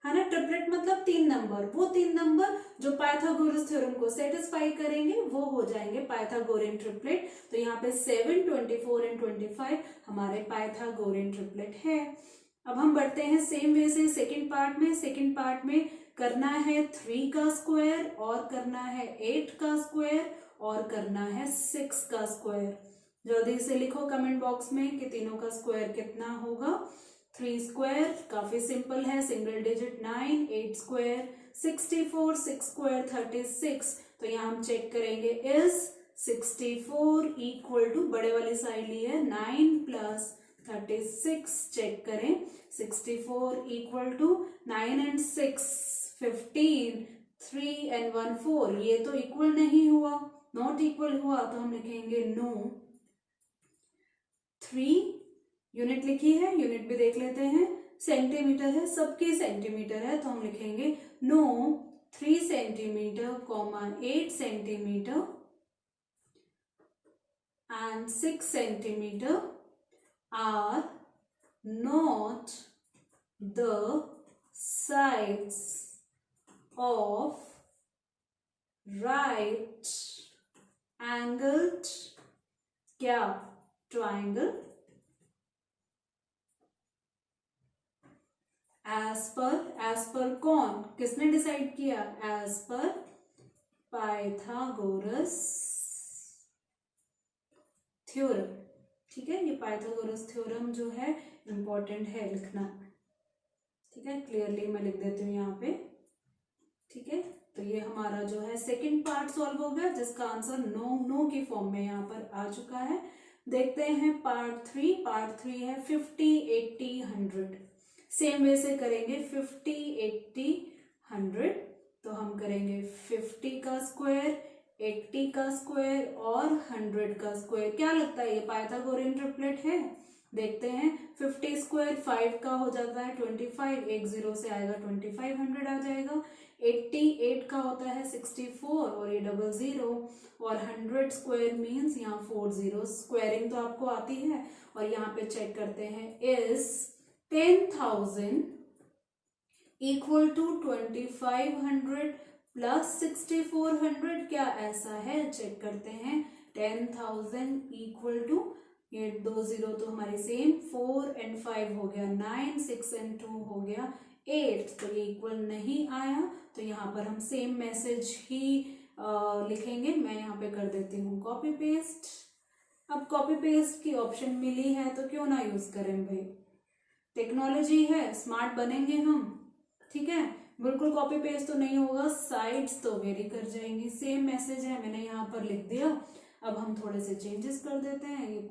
है ना। ट्रिपलेट मतलब 3 नंबर, वो 3 नंबर जो पाइथागोरस थ्योरम को सेटिस्फाई करेंगे वो हो जाएंगे पाइथागोरियन ट्रिपलेट। तो यहाँ पे 7, 24 एंड 25 हमारे पाइथागोरियन ट्रिपलेट है। अब हम बढ़ते हैं सेम वे से सेकंड पार्ट में। सेकंड पार्ट में करना है 3 का स्क्वायर और करना है 8 का स्क्वायर और करना है 6 का स्क्वायर। जल्दी से लिखो कमेंट बॉक्स में कि तीनों का स्क्वायर कितना होगा। 3 स्क्वायर काफी सिंपल है, सिंगल डिजिट 9, 8 स्क्वायर 64, 6 स्क्वायर 36। तो यहाँ हम चेक करेंगे इज 64 इक्वल टू, बड़े वाली साइड ली है 9 प्लस 36, चेक करें 64 इक्वल टू 9 एंड 6 15, 3 एंड 1 4, ये तो इक्वल नहीं हुआ, नॉट इक्वल हुआ, तो हम लिखेंगे नो। 3 यूनिट लिखी है, यूनिट भी देख लेते हैं, सेंटीमीटर है, सबकी सेंटीमीटर है, तो हम लिखेंगे no 3 centimetre, 8 centimetre and 6 centimetre are not the sides of right angled क्या? ट्राइंगल एज पर कौन? किसने डिसाइड किया? एज पर पाइथागोरस थ्योरम। ठीक है, ये पाइथागोरस थ्योरम जो है इम्पोर्टेंट है लिखना। ठीक है, क्लियरली मैं लिख देती हूँ यहाँ पे। ठीक है, तो ये हमारा जो है सेकंड पार्ट सॉल्व हो गया, जिसका आंसर नो की फॉर्म में यहाँ पर आ चुका है। देखते हैं पार्ट 3। पार्ट 3 है 50, 80, 100। सेम वे से करेंगे 50, 80, 100। तो हम करेंगे 50 का स्क्वायर, 80 का स्क्वायर और 100 का स्क्वायर। क्या लगता है ये पाइथागोरियन ट्रिपलेट है? देखते हैं। 50 स्क्वायर 5 का हो जाता है 25, एक जीरो से आएगा 25, 100 आ जाएगा। 88 का होता है 64 और ये डबल जीरो, और 100 स्क्वायर मीन्स यहाँ 4 जीरो। स्क्वायरिंग तो आपको आती है। और यहाँ पे चेक करते हैं, इज 10,000 इक्वल टू 2500 प्लस 6400? क्या ऐसा है? चेक करते हैं। 10,000 इक्वल टू, ये 2 जीरो तो हमारी सेम, 4 and 5 हो गया 9, 6 and 2 हो गया 8, तो ये इक्वल नहीं आया। तो यहाँ पर हम सेम मैसेज ही लिखेंगे। मैं यहाँ पे कर देती हूँ कॉपी पेस्ट। अब कॉपी पेस्ट की ऑप्शन मिली है तो क्यों ना यूज करें भाई, टेक्नोलॉजी है, स्मार्ट बनेंगे हम। ठीक है, बिल्कुल कॉपी पेस्ट तो नहीं होगा, साइड्स तो वेरी कर जाएंगी। सेम मैसेज है, मैंने यहाँ पर लिख दिया। अब हम थोड़े से चेंजेस कर देते हैं। ये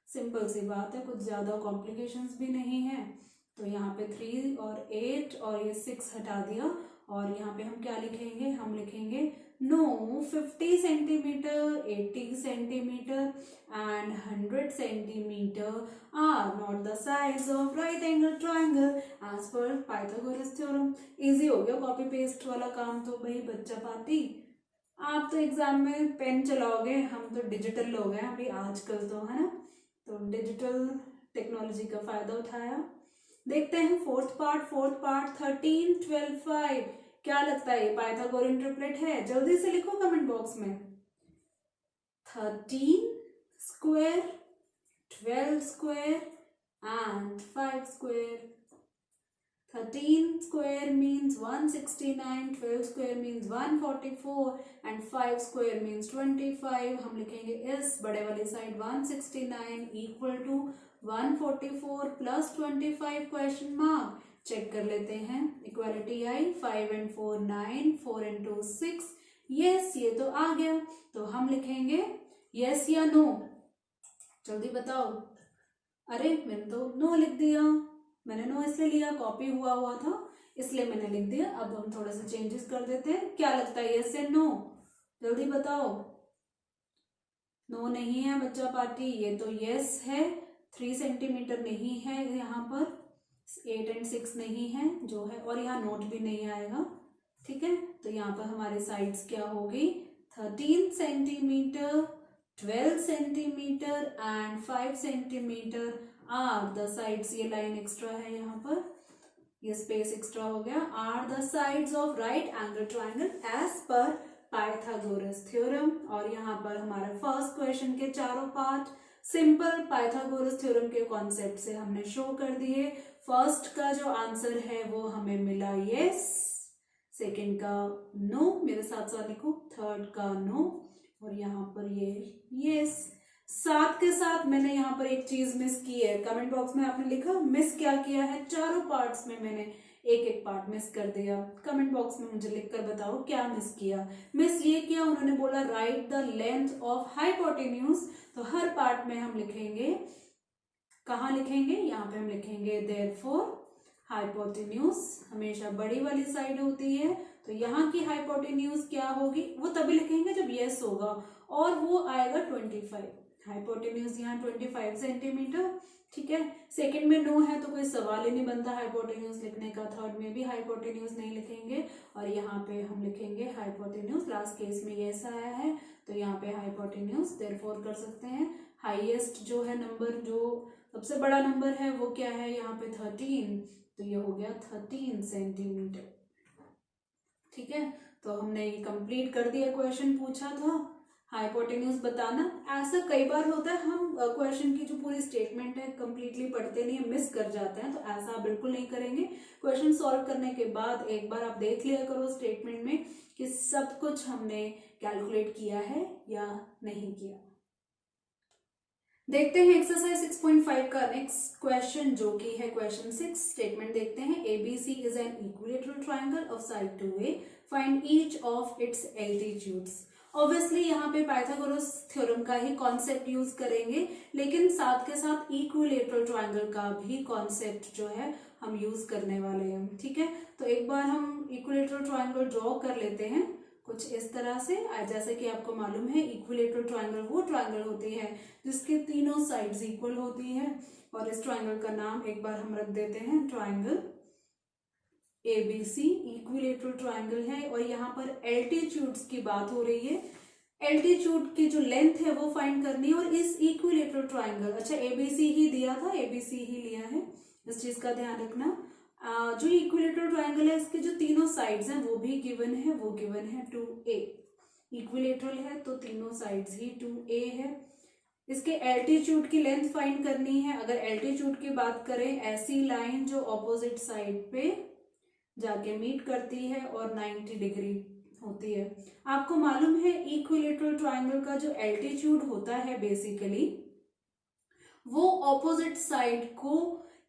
सिंपल सी बात है, कुछ ज़्यादा कॉम्प्लिकेशंस भी नहीं है। तो यहाँ पे 3 और 8 और ये 6 हटा दिया, और यहाँ पे हम क्या लिखेंगे? हम लिखेंगे no 50 centimetre, 80 centimetre and 100 centimetre are not the sides of right angle triangle as पर पाइथागोरस थ्योरम। इजी हो गया कॉपी पेस्ट वाला काम तो भाई बच्चा पाती। आप तो एग्जाम में पेन चलाओगे, हम तो डिजिटल लोग हैं अभी आजकल तो, है ना। तो डिजिटल टेक्नोलॉजी का फायदा उठाया। देखते हैं फोर्थ पार्ट 13, 12, 5। क्या लगता है ये पाइथागोरियन ट्रिपलेट है? जल्दी से लिखो कमेंट बॉक्स में। 13 square, 12 square and 5 square. 13 square means 169, 12 square means 144 and 5 square means 25। हम लिखेंगे इस बड़े वाली side 169 equal to 144 plus 25 question mark. Check कर लेते हैं, इक्वालिटी आई, 5 and 4 9, 4 and 2 6। यस, ये तो आ गया। तो हम लिखेंगे यस या नो, जल्दी बताओ। अरे मैंने तो नो लिख दिया। मैंने नो इसलिए लिया, कॉपी हुआ था इसलिए मैंने लिख दिया। अब हम थोड़ा सा चेंजेस कर देते हैं। क्या लगता है यस या नो? जल्दी बताओ। नो नहीं है बच्चा पार्टी, ये तो यस है। 3 सेंटीमीटर नहीं है यहाँ पर, 8 and 6 नहीं है जो है, और यहाँ नोट भी नहीं आएगा। ठीक है, तो यहाँ पर हमारे साइड्स क्या होगी? 13 centimetre, 12 centimetre and 5 centimetre are the sides. ये लाइन एक्स्ट्रा है यहाँ पर, ये स्पेस एक्स्ट्रा हो गया। Are the sides of right angle triangle as पर पाइथागोरस थ्योरम। और यहाँ पर हमारा फर्स्ट क्वेश्चन के चारों पार्ट सिंपल पाइथागोरस थ्योरम के कॉन्सेप्ट से हमने शो कर दिए। फर्स्ट का जो आंसर है वो हमें मिला यस, सेकंड का नो, मेरे साथ साथ लिखो, थर्ड का नो, और यहाँ पर ये यस। साथ के साथ मैंने यहाँ पर एक चीज मिस की है। कमेंट बॉक्स में आपने लिखा मिस क्या किया है? चारों पार्ट्स में मैंने एक एक पार्ट मिस कर दिया। कमेंट बॉक्स में मुझे लिखकर बताओ क्या मिस किया। मिस ये किया, उन्होंने बोला right the length of hypotenuse. तो हर पार्ट में हम लिखेंगे, कहाँ लिखेंगे? यहाँ पे हम लिखेंगे देयरफॉर हाइपोटेन्यूज हमेशा बड़ी वाली साइड होती है। तो यहाँ की हाइपोटेन्यूज क्या होगी? वो तभी लिखेंगे जब यस होगा, और वो आएगा 25। हाइपोटेन्यूज यहाँ 25 सेंटीमीटर। ठीक है, सेकंड में नो है तो कोई सवाल ही नहीं बनता हाइपोटेन्यूज लिखने का। थर्ड में भी हाइपोटेन्यूज नहीं लिखेंगे, और यहाँ पे हम लिखेंगे हाइपोटेन्यूज। लास्ट केस में यस आया है तो यहाँ पे हाइपोटेन्यूज देयरफॉर कर सकते हैं। हाईएस्ट जो है नंबर, जो सबसे बड़ा नंबर है वो क्या है? यहाँ पे 13, तो ये हो गया 13 सेंटीमीटर। ठीक है, तो हमने ये कंप्लीट कर दिया। क्वेश्चन पूछा था हाइपोटेन्यूज बताना। ऐसा कई बार होता है, हम क्वेश्चन की जो पूरी स्टेटमेंट है कंप्लीटली पढ़ते नहीं, मिस कर जाते हैं। तो ऐसा आप बिल्कुल नहीं करेंगे। क्वेश्चन सॉल्व करने के बाद एक बार आप देख लिया करो स्टेटमेंट में कि सब कुछ हमने कैलकुलेट किया है या नहीं किया। देखते हैं एक्सरसाइज 6.5 का नेक्स्ट क्वेश्चन जो कि है क्वेश्चन 6। स्टेटमेंट देखते हैं, ABC is an equilateral triangle of side 2A, find each of its altitudes. Obviously यहाँ पे पाइथागोरस थ्योरम का ही कॉन्सेप्ट यूज करेंगे, लेकिन साथ के साथ इक्विलेटरल ट्राइंगल का भी कॉन्सेप्ट जो है हम यूज करने वाले हैं। ठीक है, तो एक बार हम इक्विलेटरल ट्राइंगल ड्रॉ कर लेते हैं कुछ इस तरह से। जैसे कि आपको मालूम है इक्विलेटरल ट्राइंगल वो ट्राइंगल होती है जिसके तीनों साइड्स इक्वल होती है, और इस ट्राइंगल का नाम एक बार हम रख देते हैं ट्राइंगल ABC। इक्विलेटरल ट्राइंगल है और यहाँ पर एल्टीट्यूड्स की बात हो रही है। एल्टीट्यूड की जो लेंथ है वो फाइंड करनी है, और इस इक्विलेटरल ट्राइंगल, अच्छा ABC ही दिया था, ABC ही लिया है, इस चीज का ध्यान रखना। जो इक्विलेटरल ट्राइंगल है इसके जो तीनों साइड्स हैं वो भी गिवन है, वो गिवन है 2A। इक्विलेटरल है तो तीनों साइड्स ही 2A है। इसके एल्टीट्यूड की लेंथ फाइंड करनी है। अगर एल्टीट्यूड की बात करें, ऐसी लाइन जो ऑपोजिट साइड पे जाके मीट करती है और 90 डिग्री होती है। आपको मालूम है इक्विलेटरल ट्राइंगल का जो एल्टीट्यूड होता है बेसिकली वो ऑपोजिट साइड को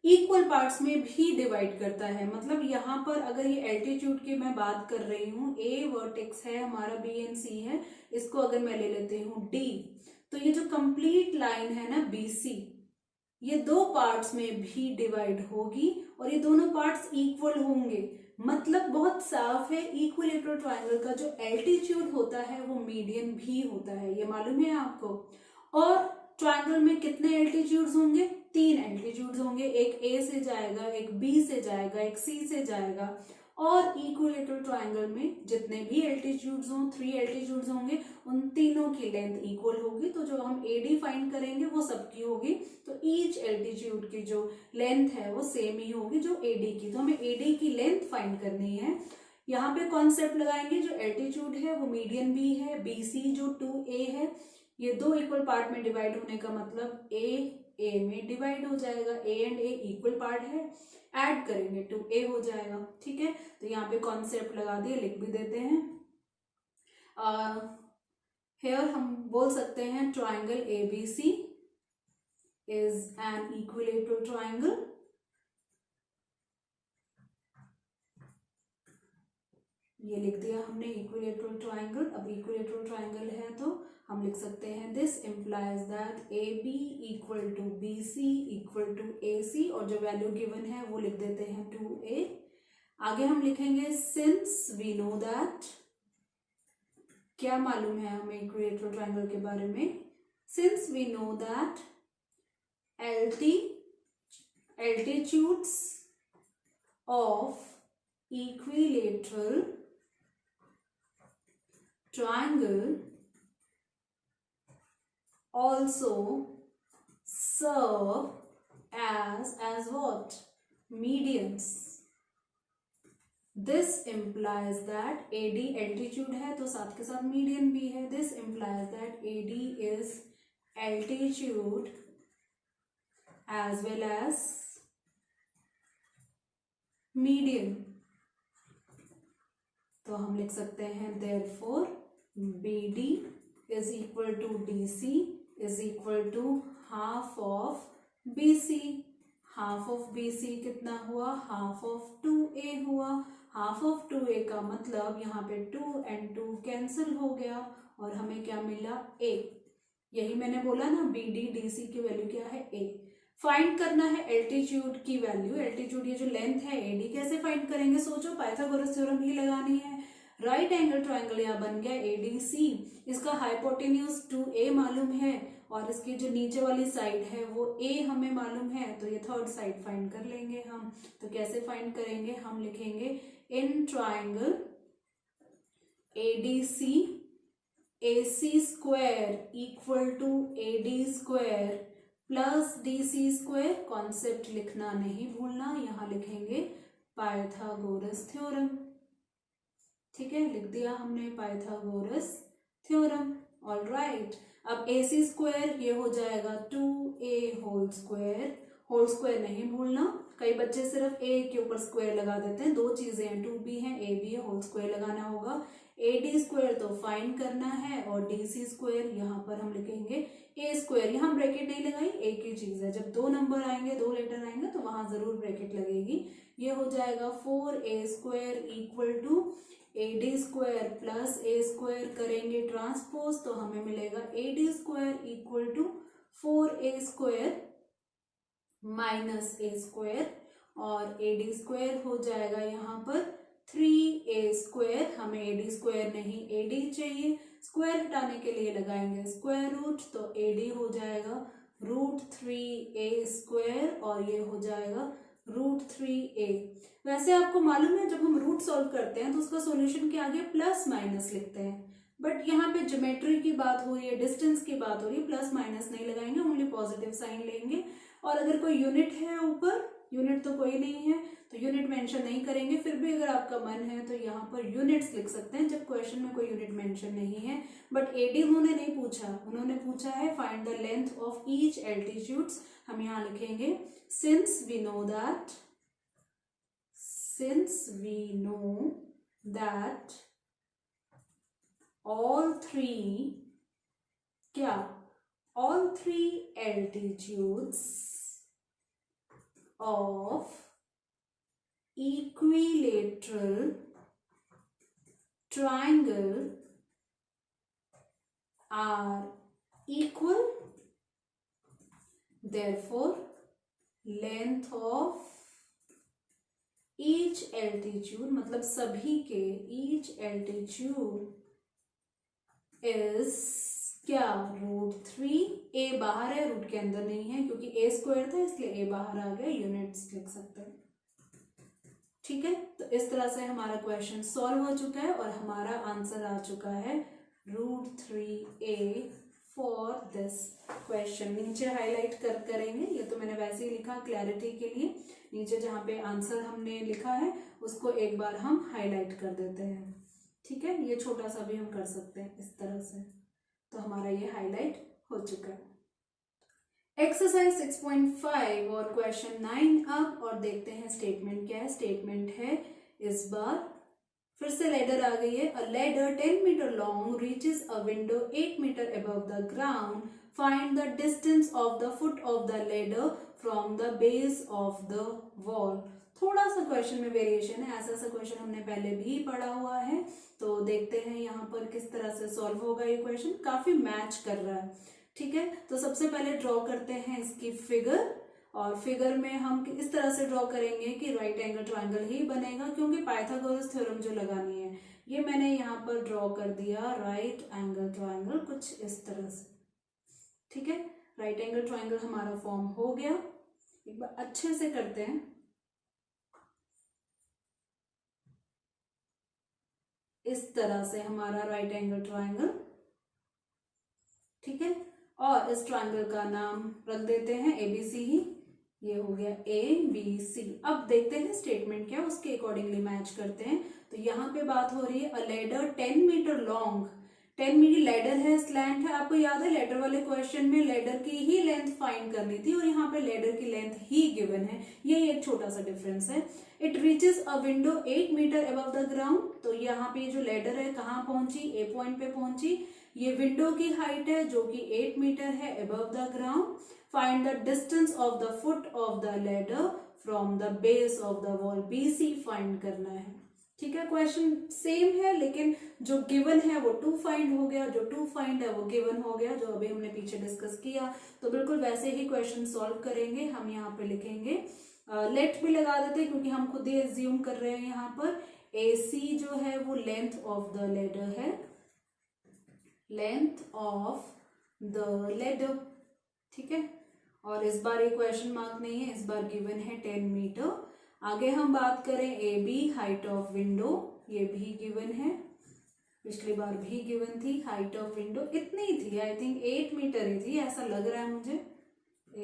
इक्वल पार्ट्स में भी डिवाइड करता है। मतलब यहाँ पर अगर ये एल्टीट्यूड की मैं बात कर रही हूँ, A वर्टेक्स है हमारा, B एंड C है, इसको अगर मैं ले लेती हूँ D, तो ये जो कंप्लीट लाइन है ना BC, ये दो पार्ट्स में भी डिवाइड होगी और ये दोनों पार्ट्स इक्वल होंगे। मतलब बहुत साफ है, इक्विलेटरल ट्राइंगल का जो एल्टीट्यूड होता है वो मीडियन भी होता है, ये मालूम है आपको। और ट्राइंगल में कितने एल्टीट्यूड्स होंगे? 3 एल्टीट्यूड्स होंगे, एक A से जाएगा, एक B से जाएगा, एक C से जाएगा। और इक्विलेटरल ट्राइंगल में जितने भी एल्टीट्यूड्स हों, 3 एल्टीट्यूड्स होंगे, उन तीनों की लेंथ इक्वल होगी। तो जो हम AD फाइंड करेंगे वो सबकी होगी, तो ईच एल्टीट्यूड की जो लेंथ है वो सेम ही होगी जो AD की। तो हमें AD की लेंथ फाइंड करनी है। यहाँ पे कॉन्सेप्ट लगाएंगे, जो एल्टीट्यूड है वो मीडियन भी है, BC जो 2A है, ये दो इक्वल पार्ट में डिवाइड होने का मतलब A में डिवाइड हो जाएगा, A and A equal part है, ऐड करेंगे 2A हो जाएगा। ठीक है, तो यहाँ पे कॉन्सेप्ट लगा दिए, लिख भी देते हैं। हेयर हम बोल सकते हैं triangle ABC is an equilateral triangle. ये लिख दिया हमने इक्विलेटरल ट्राइंगल। अब इक्विलेटरल ट्राइंगल है तो हम लिख सकते हैं this implies that AB equal to BC equal to AC, और जो वैल्यू गिवन है वो लिख देते हैं 2A। आगे हम लिखेंगे सिंस वी नो दैट, क्या मालूम है हमें इक्विलेटरल ट्राइंगल के बारे में? Since we know that altitudes of equilateral triangle also serve as what? Medians. This implies that AD altitude है तो साथ के साथ median भी है। This implies that AD is altitude as well as median। तो हम लिख सकते हैं therefore BD is equal to DC is equal to half of BC। Half of BC कितना हुआ? हाफ ऑफ 2A हुआ। हाफ ऑफ 2A का मतलब यहाँ पे 2 and 2 कैंसिल हो गया और हमें क्या मिला? A। यही मैंने बोला ना, BD DC की वैल्यू क्या है? A। फाइंड करना है एल्टीट्यूड की वैल्यू। एल्टीट्यूड ये जो लेंथ है AD, कैसे फाइंड करेंगे? सोचो, पाइथागोरस थ्योरम ही लगानी है। राइट एंगल ट्राइंगल यहाँ बन गया ADC, इसका हाइपोटेन्यूज 2A मालूम है और इसकी जो नीचे वाली साइड है वो A हमें मालूम है, तो ये थर्ड साइड फाइंड कर लेंगे हम। तो कैसे फाइंड करेंगे? हम लिखेंगे in triangle ADC AC square equal to AD square plus DC square. Concept लिखना नहीं भूलना, यहाँ लिखेंगे पाइथागोरस थ्योरम। ठीक है, लिख दिया हमने पाइथागोरस थ्योरम। ऑल राइट, अब AC स्क्वायर ये हो जाएगा 2A whole square. Whole square नहीं भूलना, कई बच्चे सिर्फ A के ऊपर स्क्वायर लगा देते हैं। दो चीजें हैं, 2B है A भी है, होल स्क्वायर लगाना होगा। AD स्क्वायर तो फाइंड करना है और DC स्क्वायर यहाँ पर हम लिखेंगे A स्क्वायर। यहाँ ब्रैकेट नहीं लगाई, एक ही चीज है, जब दो नंबर आएंगे, दो लेटर आएंगे तो वहां जरूर ब्रैकेट लगेगी। ये हो जाएगा 4A square equal to AD square plus A square, करेंगे ट्रांसपोज तो हमें मिलेगा AD square equal to 4A square minus A square, और AD स्क्वायर हो जाएगा यहाँ पर 3A स्क्वायर। हमें AD स्क्वायर नहीं AD चाहिए, स्क्वायर हटाने के लिए लगाएंगे स्क्वायर रूट, तो AD हो जाएगा √3A स्क्वायर और ये हो जाएगा √3A। वैसे आपको मालूम है जब हम रूट सॉल्व करते हैं तो उसका सॉल्यूशन के आगे प्लस माइनस लिखते हैं, बट यहाँ पे ज्योमेट्री की बात हो रही है, डिस्टेंस की बात हो रही है, प्लस माइनस नहीं लगाएंगे, ओनली पॉजिटिव साइन लेंगे। और अगर कोई यूनिट है ऊपर, यूनिट तो कोई नहीं है तो यूनिट मेंशन नहीं करेंगे, फिर भी अगर आपका मन है तो यहाँ पर यूनिट्स लिख सकते हैं जब क्वेश्चन में कोई यूनिट मेंशन नहीं है। बट AD उन्होंने नहीं पूछा, उन्होंने पूछा है find the length of each altitudes. हम यहाँ लिखेंगे since we know that all three altitudes of equilateral triangle are equal, therefore length of each altitude, मतलब सभी के each altitude is क्या √3। A बाहर है, रूट के अंदर नहीं है क्योंकि A स्क्वायर था इसलिए A बाहर आ गया, यूनिट्स लिख सकते हैं। ठीक है, तो इस तरह से हमारा क्वेश्चन सॉल्व हो चुका है और हमारा आंसर आ चुका है √3A फॉर दिस क्वेश्चन। नीचे हाईलाइट करेंगे, ये तो मैंने वैसे ही लिखा क्लैरिटी के लिए, नीचे जहाँ पे आंसर हमने लिखा है उसको एक बार हम हाईलाइट कर देते हैं। ठीक है, ये छोटा सा भी हम कर सकते हैं इस तरह से, तो हमारा ये हाईलाइट हो चुका है। एक्सरसाइज 6.5 और क्वेश्चन 9 अब, और देखते हैं स्टेटमेंट क्या है। स्टेटमेंट है इस बार फिर से लेडर आ गई है। A ladder 10 metre long reaches a window 8 metre above the ground, find the distance of the foot of the ladder from the base of the wall. थोड़ा सा क्वेश्चन में वेरिएशन है, ऐसा क्वेश्चन हमने पहले भी पढ़ा हुआ है, तो देखते हैं यहाँ पर किस तरह से सॉल्व होगा ये क्वेश्चन। काफी मैच कर रहा है। ठीक है, तो सबसे पहले ड्रॉ करते हैं इसकी फिगर, और फिगर में हम इस तरह से ड्रॉ करेंगे कि राइट एंगल ट्रायंगल ही बनेगा, क्योंकि पाइथागोरस थ्योरम जो लगानी है ये मैंने यहाँ पर ड्रॉ कर दिया राइट एंगल ट्रायंगल कुछ इस तरह से। ठीक है, राइट एंगल ट्रायंगल हमारा फॉर्म हो गया। एक बार अच्छे से करते हैं, इस तरह से हमारा राइट एंगल ट्रायंगल। ठीक है, और इस ट्रायंगल का नाम रख देते हैं ABC ही, ये हो गया ABC। अब देखते हैं स्टेटमेंट क्या, उसके अकॉर्डिंगली मैच करते हैं। तो यहाँ पे बात हो रही है a ladder 10 metre long, 10 metre ladder है, स्लैंट है। आपको याद है लेडर वाले क्वेश्चन में लेडर की ही लेंथ फाइंड करनी थी और यहाँ पे लेडर की लेंथ ही गिवन है, यही एक छोटा सा डिफरेंस है। It reaches a window 8 metre above the ground, तो यहाँ पे जो लेडर है कहाँ पहुंची, A पॉइंट पे पहुंची। ये विंडो की हाइट है जो कि 8 मीटर है above the ground. Find the distance of the foot of the ladder from the base of the wall, BC find करना है। ठीक है, क्वेश्चन सेम है लेकिन जो गिवन है वो 2 फाइंड हो गया, जो 2 फाइंड है वो गिवन हो गया, जो अभी हमने पीछे डिस्कस किया। तो बिल्कुल वैसे ही क्वेश्चन सॉल्व करेंगे। हम यहाँ पे लिखेंगे लेट भी लगा देते हैं क्योंकि हम खुद ही एज्यूम कर रहे हैं। यहाँ पर AC जो है वो लेंथ ऑफ द लेडर है, लेंथ ऑफ द लेडर। ठीक है, और इस बार ये क्वेश्चन मार्क नहीं है, इस बार गिवन है 10 मीटर। आगे हम बात करें AB हाइट ऑफ विंडो, ये भी गिवन है, पिछली बार भी गिवन थी। हाइट ऑफ विंडो इतनी थी, आई थिंक 8 मीटर ही थी, ऐसा लग रहा है मुझे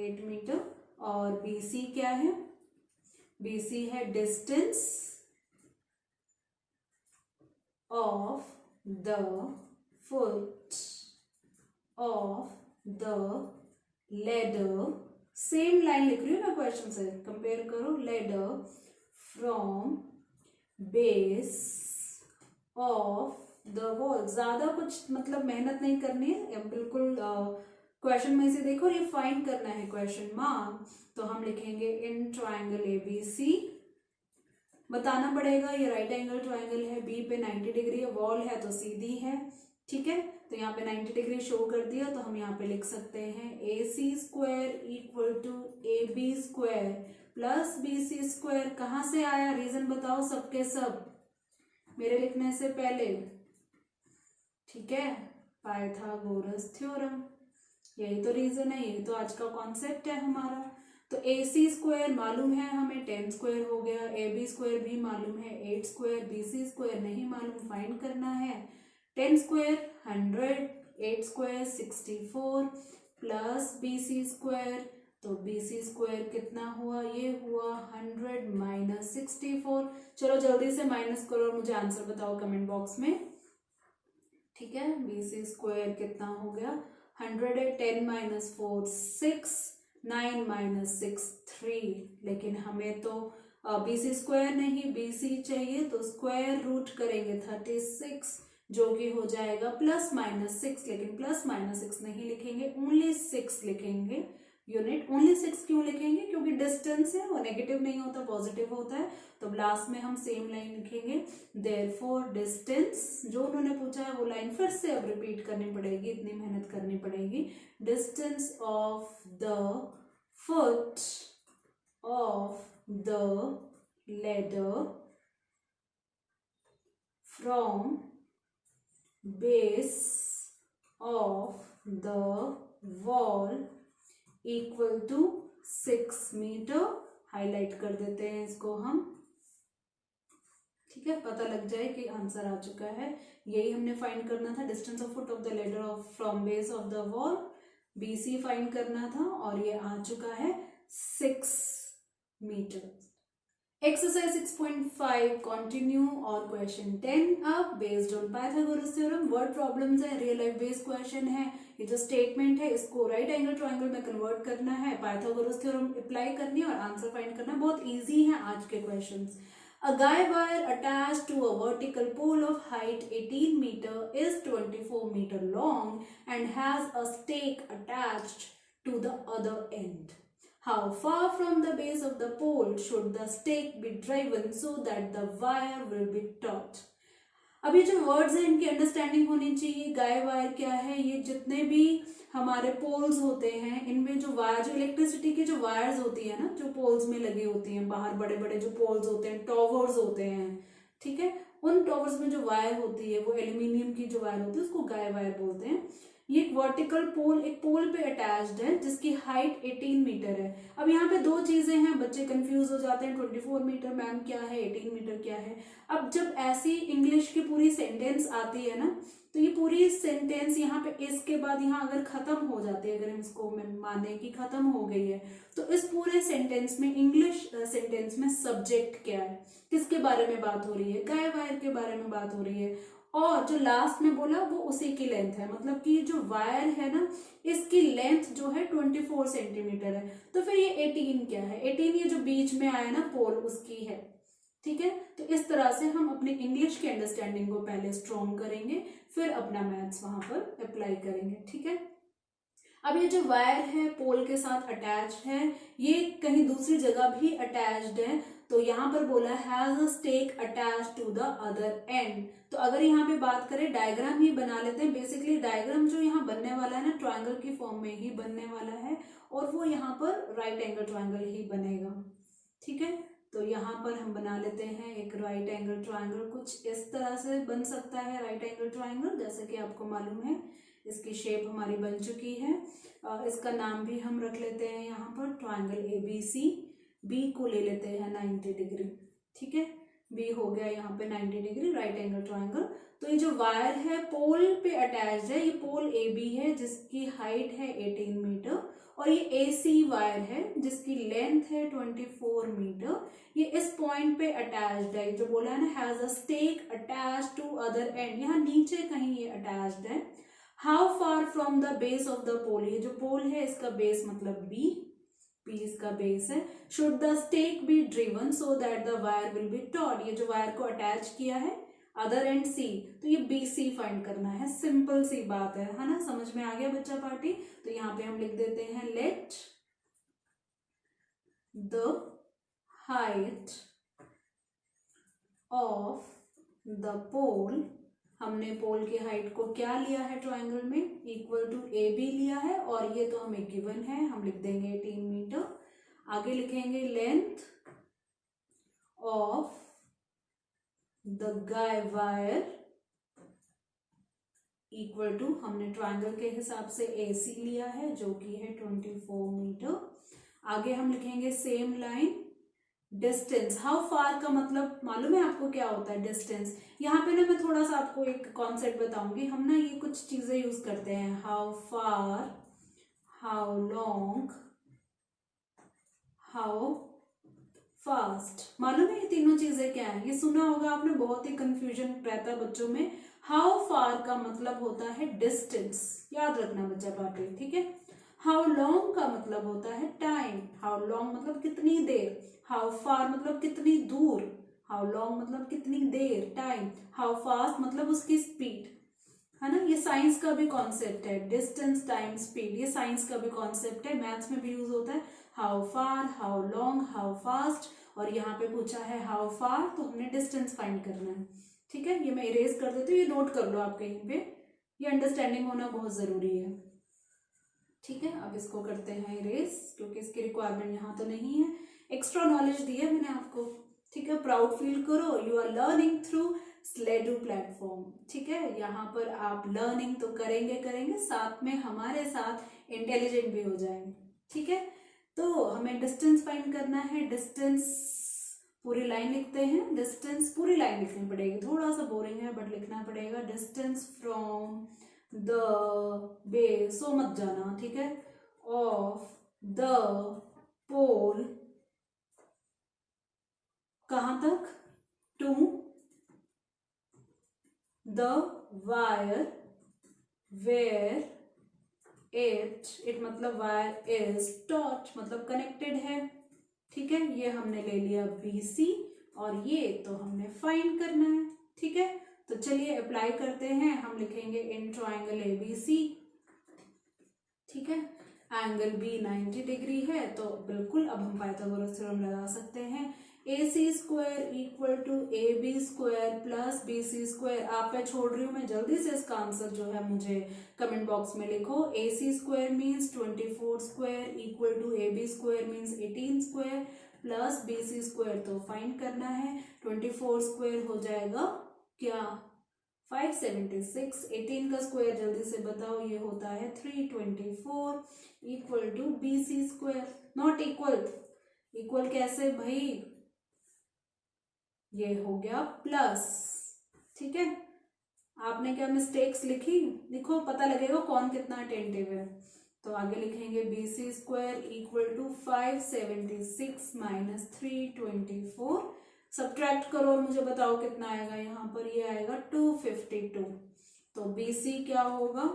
8 मीटर। और BC क्या है, BC है distance of the foot of the ladder, same line लिख रही हूँ ना क्वेश्चन से, कंपेयर करो, ladder from base of wall. ज्यादा कुछ मतलब मेहनत नहीं करनी है, बिल्कुल क्वेश्चन में से देखो ये फाइंड करना है क्वेश्चन मार्क। तो हम लिखेंगे इन ट्राइंगल ABC, बताना पड़ेगा ये राइट एंगल ट्राइंगल है, बी पे 90 डिग्री है, वॉल है तो सीधी है, ठीक है। तो यहाँ पे 90 डिग्री शो कर दिया, तो हम यहाँ पे लिख सकते हैं AC square equal to AB square plus BC square. कहाँ से आया, रीजन बताओ सबके सब मेरे लिखने से पहले, ठीक है, पाइथागोरस थ्योरम। यही तो रीजन है, यही तो आज का कॉन्सेप्ट है हमारा। तो AC स्क्वायर मालूम है हमें 10 स्क्वायर हो गया, AB स्क्वायर भी मालूम है 8 स्क्वायर, BC स्क्वायर नहीं मालूम, फाइंड करना है। 10 square 100, 8 square 64 plus BC square, तो BC स्क्वायर कितना हुआ, ये हुआ 100 माइनस 64। चलो जल्दी से माइनस करो और मुझे आंसर बताओ कमेंट बॉक्स में, ठीक है। BC स्क्वायर कितना हो गया, 100 है, 10 माइनस 4 6, 9 माइनस 6 3, लेकिन हमें तो BC स्क्वायर नहीं BC चाहिए, तो स्क्वायर रूट करेंगे 36 जो कि हो जाएगा प्लस माइनस 6, लेकिन प्लस माइनस 6 नहीं लिखेंगे, ओनली 6 लिखेंगे यूनिट। ओनली 6 क्यों लिखेंगे, क्योंकि डिस्टेंस है वो नेगेटिव नहीं होता पॉजिटिव होता है, तो लास्ट में हम सेम लाइन लिखेंगे। देयरफॉर डिस्टेंस, जो उन्होंने पूछा है वो लाइन फिर से अब रिपीट करनी पड़ेगी, इतनी मेहनत करनी पड़ेगी। Distance of the foot of the ladder from base of the wall equal to 6 metre. Highlight कर देते हैं इसको हम, ठीक है, पता लग जाए कि आंसर आ चुका है। यही हमने फाइंड करना था, distance of foot of the ladder of from base of the wall, BC find करना था, और ये आ चुका है 6 मीटर। एक्सरसाइज 6.5 कंटिन्यू और क्वेश्चन 10 अब based on Pythagoras theorem. Word problems है, रियल लाइफ बेस्ड क्वेश्चन है, ये जो स्टेटमेंट है इसको राइट एंगल ट्रायंगल में कन्वर्ट करना है, पाइथागोरस थ्योरम अप्लाई करनी है और आंसर फाइंड करना है। बहुत इजी है आज के questions. A guy wire attached to a vertical pole of height 18 meter is 24 meter long and has a stake attached to the other end. How far from the base of the pole should the stake be driven so that the wire will be taut? अब ये जो words हैं इनकी understanding होनी चाहिए। गाय wire क्या है, ये जितने भी हमारे पोल्स होते हैं इनमें जो वायर, जो इलेक्ट्रिसिटी की जो वायर्स होती है ना, जो पोल्स में लगी होती हैं, बाहर बड़े बड़े जो पोल्स होते हैं, टॉवर्स होते हैं, ठीक है, उन टॉवर्स में जो वायर होती है वो एल्यूमिनियम की जो वायर होती है उसको गाय वायर बोलते हैं। ये एक वर्टिकल पोल, एक पोल पे अटैच्ड है जिसकी हाइट 18 मीटर है। अब यहाँ पे दो चीजें हैं, बच्चे कंफ्यूज हो जाते हैं, 24 मीटर मैम क्या है, 18 मीटर क्या है। अब जब ऐसी इंग्लिश की पूरी सेंटेंस आती है ना, तो ये पूरी सेंटेंस यहाँ पे इसके बाद यहाँ अगर खत्म हो जाती है, अगर हम इसको माने कि खत्म हो गई है, तो इस पूरे सेंटेंस में, इंग्लिश सेंटेंस में सब्जेक्ट क्या है, किसके बारे में बात हो रही है, गाय वायर के बारे में बात हो रही है, और जो लास्ट में बोला वो उसी की लेंथ है। मतलब कि जो वायर है ना इसकी लेंथ जो है 24 सेंटीमीटर है, तो फिर ये 18 क्या है, 18 ये जो बीच में आया ना पोल उसकी है, ठीक है। तो इस तरह से हम अपने इंग्लिश की अंडरस्टैंडिंग को पहले स्ट्रॉन्ग करेंगे, फिर अपना मैथ्स वहां पर अप्लाई करेंगे, ठीक है। अब ये जो वायर है पोल के साथ अटैच्ड है, ये कहीं दूसरी जगह भी अटैच्ड है, तो यहाँ पर बोला has a stake attached to the other end. तो अगर यहाँ पे बात करें, डायग्राम ही बना लेते हैं। बेसिकली डायग्राम जो यहाँ बनने वाला है ना, ट्रायंगल की फॉर्म में ही बनने वाला है, और वो यहाँ पर राइट एंगल ट्रायंगल ही बनेगा, ठीक है। तो यहाँ पर हम बना लेते हैं एक राइट एंगल ट्रायंगल, कुछ इस तरह से बन सकता है राइट एंगल ट्रायंगल, जैसे कि आपको मालूम है। इसकी शेप हमारी बन चुकी है, इसका नाम भी हम रख लेते हैं यहाँ पर ट्रायंगल ABC। बी को ले लेते हैं 90 डिग्री, ठीक है, बी हो गया यहाँ पे 90 डिग्री राइट एंगल ट्रायंगल। तो ये जो वायर है पोल पे अटैच्ड है, ये पोल AB है जिसकी हाइट है 18 मीटर, और ये AC वायर है जिसकी लेंथ है 24 मीटर। ये इस पॉइंट पे अटैच्ड है, जो बोला है ना has a stake attached to other end, यहाँ नीचे कहीं ये अटैच्ड है। How far from the base of the pole, ये जो पोल है इसका बेस मतलब B इसका बेस है। Should the stake be driven so that the wire will be taut, ये जो वायर को अटैच किया है अदर एंड सी, तो ये BC फाइंड करना है। सिंपल सी बात है ना, समझ में आ गया बच्चा पार्टी। तो यहाँ पे हम लिख देते हैं let the height of the pole, हमने पोल की हाइट को क्या लिया है ट्रायंगल में, इक्वल टू AB लिया है, और ये तो हमें गिवन है, हम लिख देंगे 18 मीटर। आगे लिखेंगे length of the guy wire equal to, हमने ट्रायंगल के हिसाब से AC लिया है जो कि है 24 मीटर। आगे हम लिखेंगे same line distance, how far का मतलब मालूम है आपको क्या होता है डिस्टेंस। यहाँ पे ना मैं थोड़ा सा आपको एक कॉन्सेप्ट बताऊंगी, हम ना ये कुछ चीजें यूज करते हैं, how far, how long, how fast, मालूम है ये तीनों चीजें क्या है, ये सुना होगा आपने, बहुत ही कंफ्यूजन रहता है बच्चों में। हाउ फार का मतलब होता है डिस्टेंस, याद रखना बच्चा पार्टी, ठीक है। हाउ लॉन्ग का मतलब होता है टाइम, हाउ लॉन्ग मतलब कितनी देर, हाउ फार मतलब कितनी दूर, हाउ लॉन्ग मतलब कितनी देर टाइम, हाउ फास्ट मतलब उसकी स्पीड, है ना। ये साइंस का भी कॉन्सेप्ट है, डिस्टेंस टाइम स्पीड, ये साइंस का भी कॉन्सेप्ट है, मैथ्स में भी यूज होता है। How far, how long, how fast, और यहाँ पे पूछा है हाउ फार, तो हमने डिस्टेंस फाइंड करना है, ठीक है। ये मैं इरेज कर देती हूँ, ये नोट कर लो आप कहीं पे, ये अंडरस्टैंडिंग होना बहुत जरूरी है, ठीक है। अब इसको करते हैं इरेज, क्योंकि इसकी रिक्वायरमेंट यहाँ तो नहीं है, एक्स्ट्रा नॉलेज दी है मैंने आपको, ठीक है। प्राउड फील करो, you are learning through Sledu platform, ठीक है। यहाँ पर आप लर्निंग तो करेंगे, साथ में हमारे साथ इंटेलिजेंट भी हो जाएंगे, ठीक है। तो हमें डिस्टेंस फाइंड करना है, डिस्टेंस पूरी लाइन लिखते हैं, डिस्टेंस पूरी लाइन लिखनी पड़ेगी, थोड़ा सा बोरिंग है बट लिखना पड़ेगा। डिस्टेंस फ्रॉम द बेस, सो मत जाना, ठीक है, ऑफ द पोल, कहां तक, to the wire where it मतलब वायर इज टॉच मतलब कनेक्टेड है, ठीक है। ये हमने ले लिया BC, और ये तो हमने फाइंड करना है, ठीक है। तो चलिए अप्लाई करते हैं, हम लिखेंगे इन ट्राइंगल ABC, ठीक है। एंगल B 90 डिग्री है, तो बिल्कुल अब हम पाइथागोरस थ्योरम लगा सकते हैं। AC square equal to AB square plus BC square, आप मैं छोड़ रही हूँ, मैं जल्दी से इसका आंसर जो है मुझे कमेंट बॉक्स में लिखो। AC square means 24 square equal to AB square means 18 square plus BC square, तो फाइंड करना है। 24 स्क्वायर हो जाएगा क्या 576, 18 का स्क्वायर जल्दी से बताओ, ये होता है 324 इक्वल to BC square, not equal, equal कैसे भाई, ये हो गया प्लस, ठीक है। आपने क्या मिस्टेक्स लिखी, लिखो, पता लगेगा कौन कितना अटेंटिव है। तो आगे लिखेंगे BC square equal to 576 minus 324, subtract करो और मुझे बताओ कितना आएगा, यहाँ पर ये आएगा 252। तो BC क्या होगा,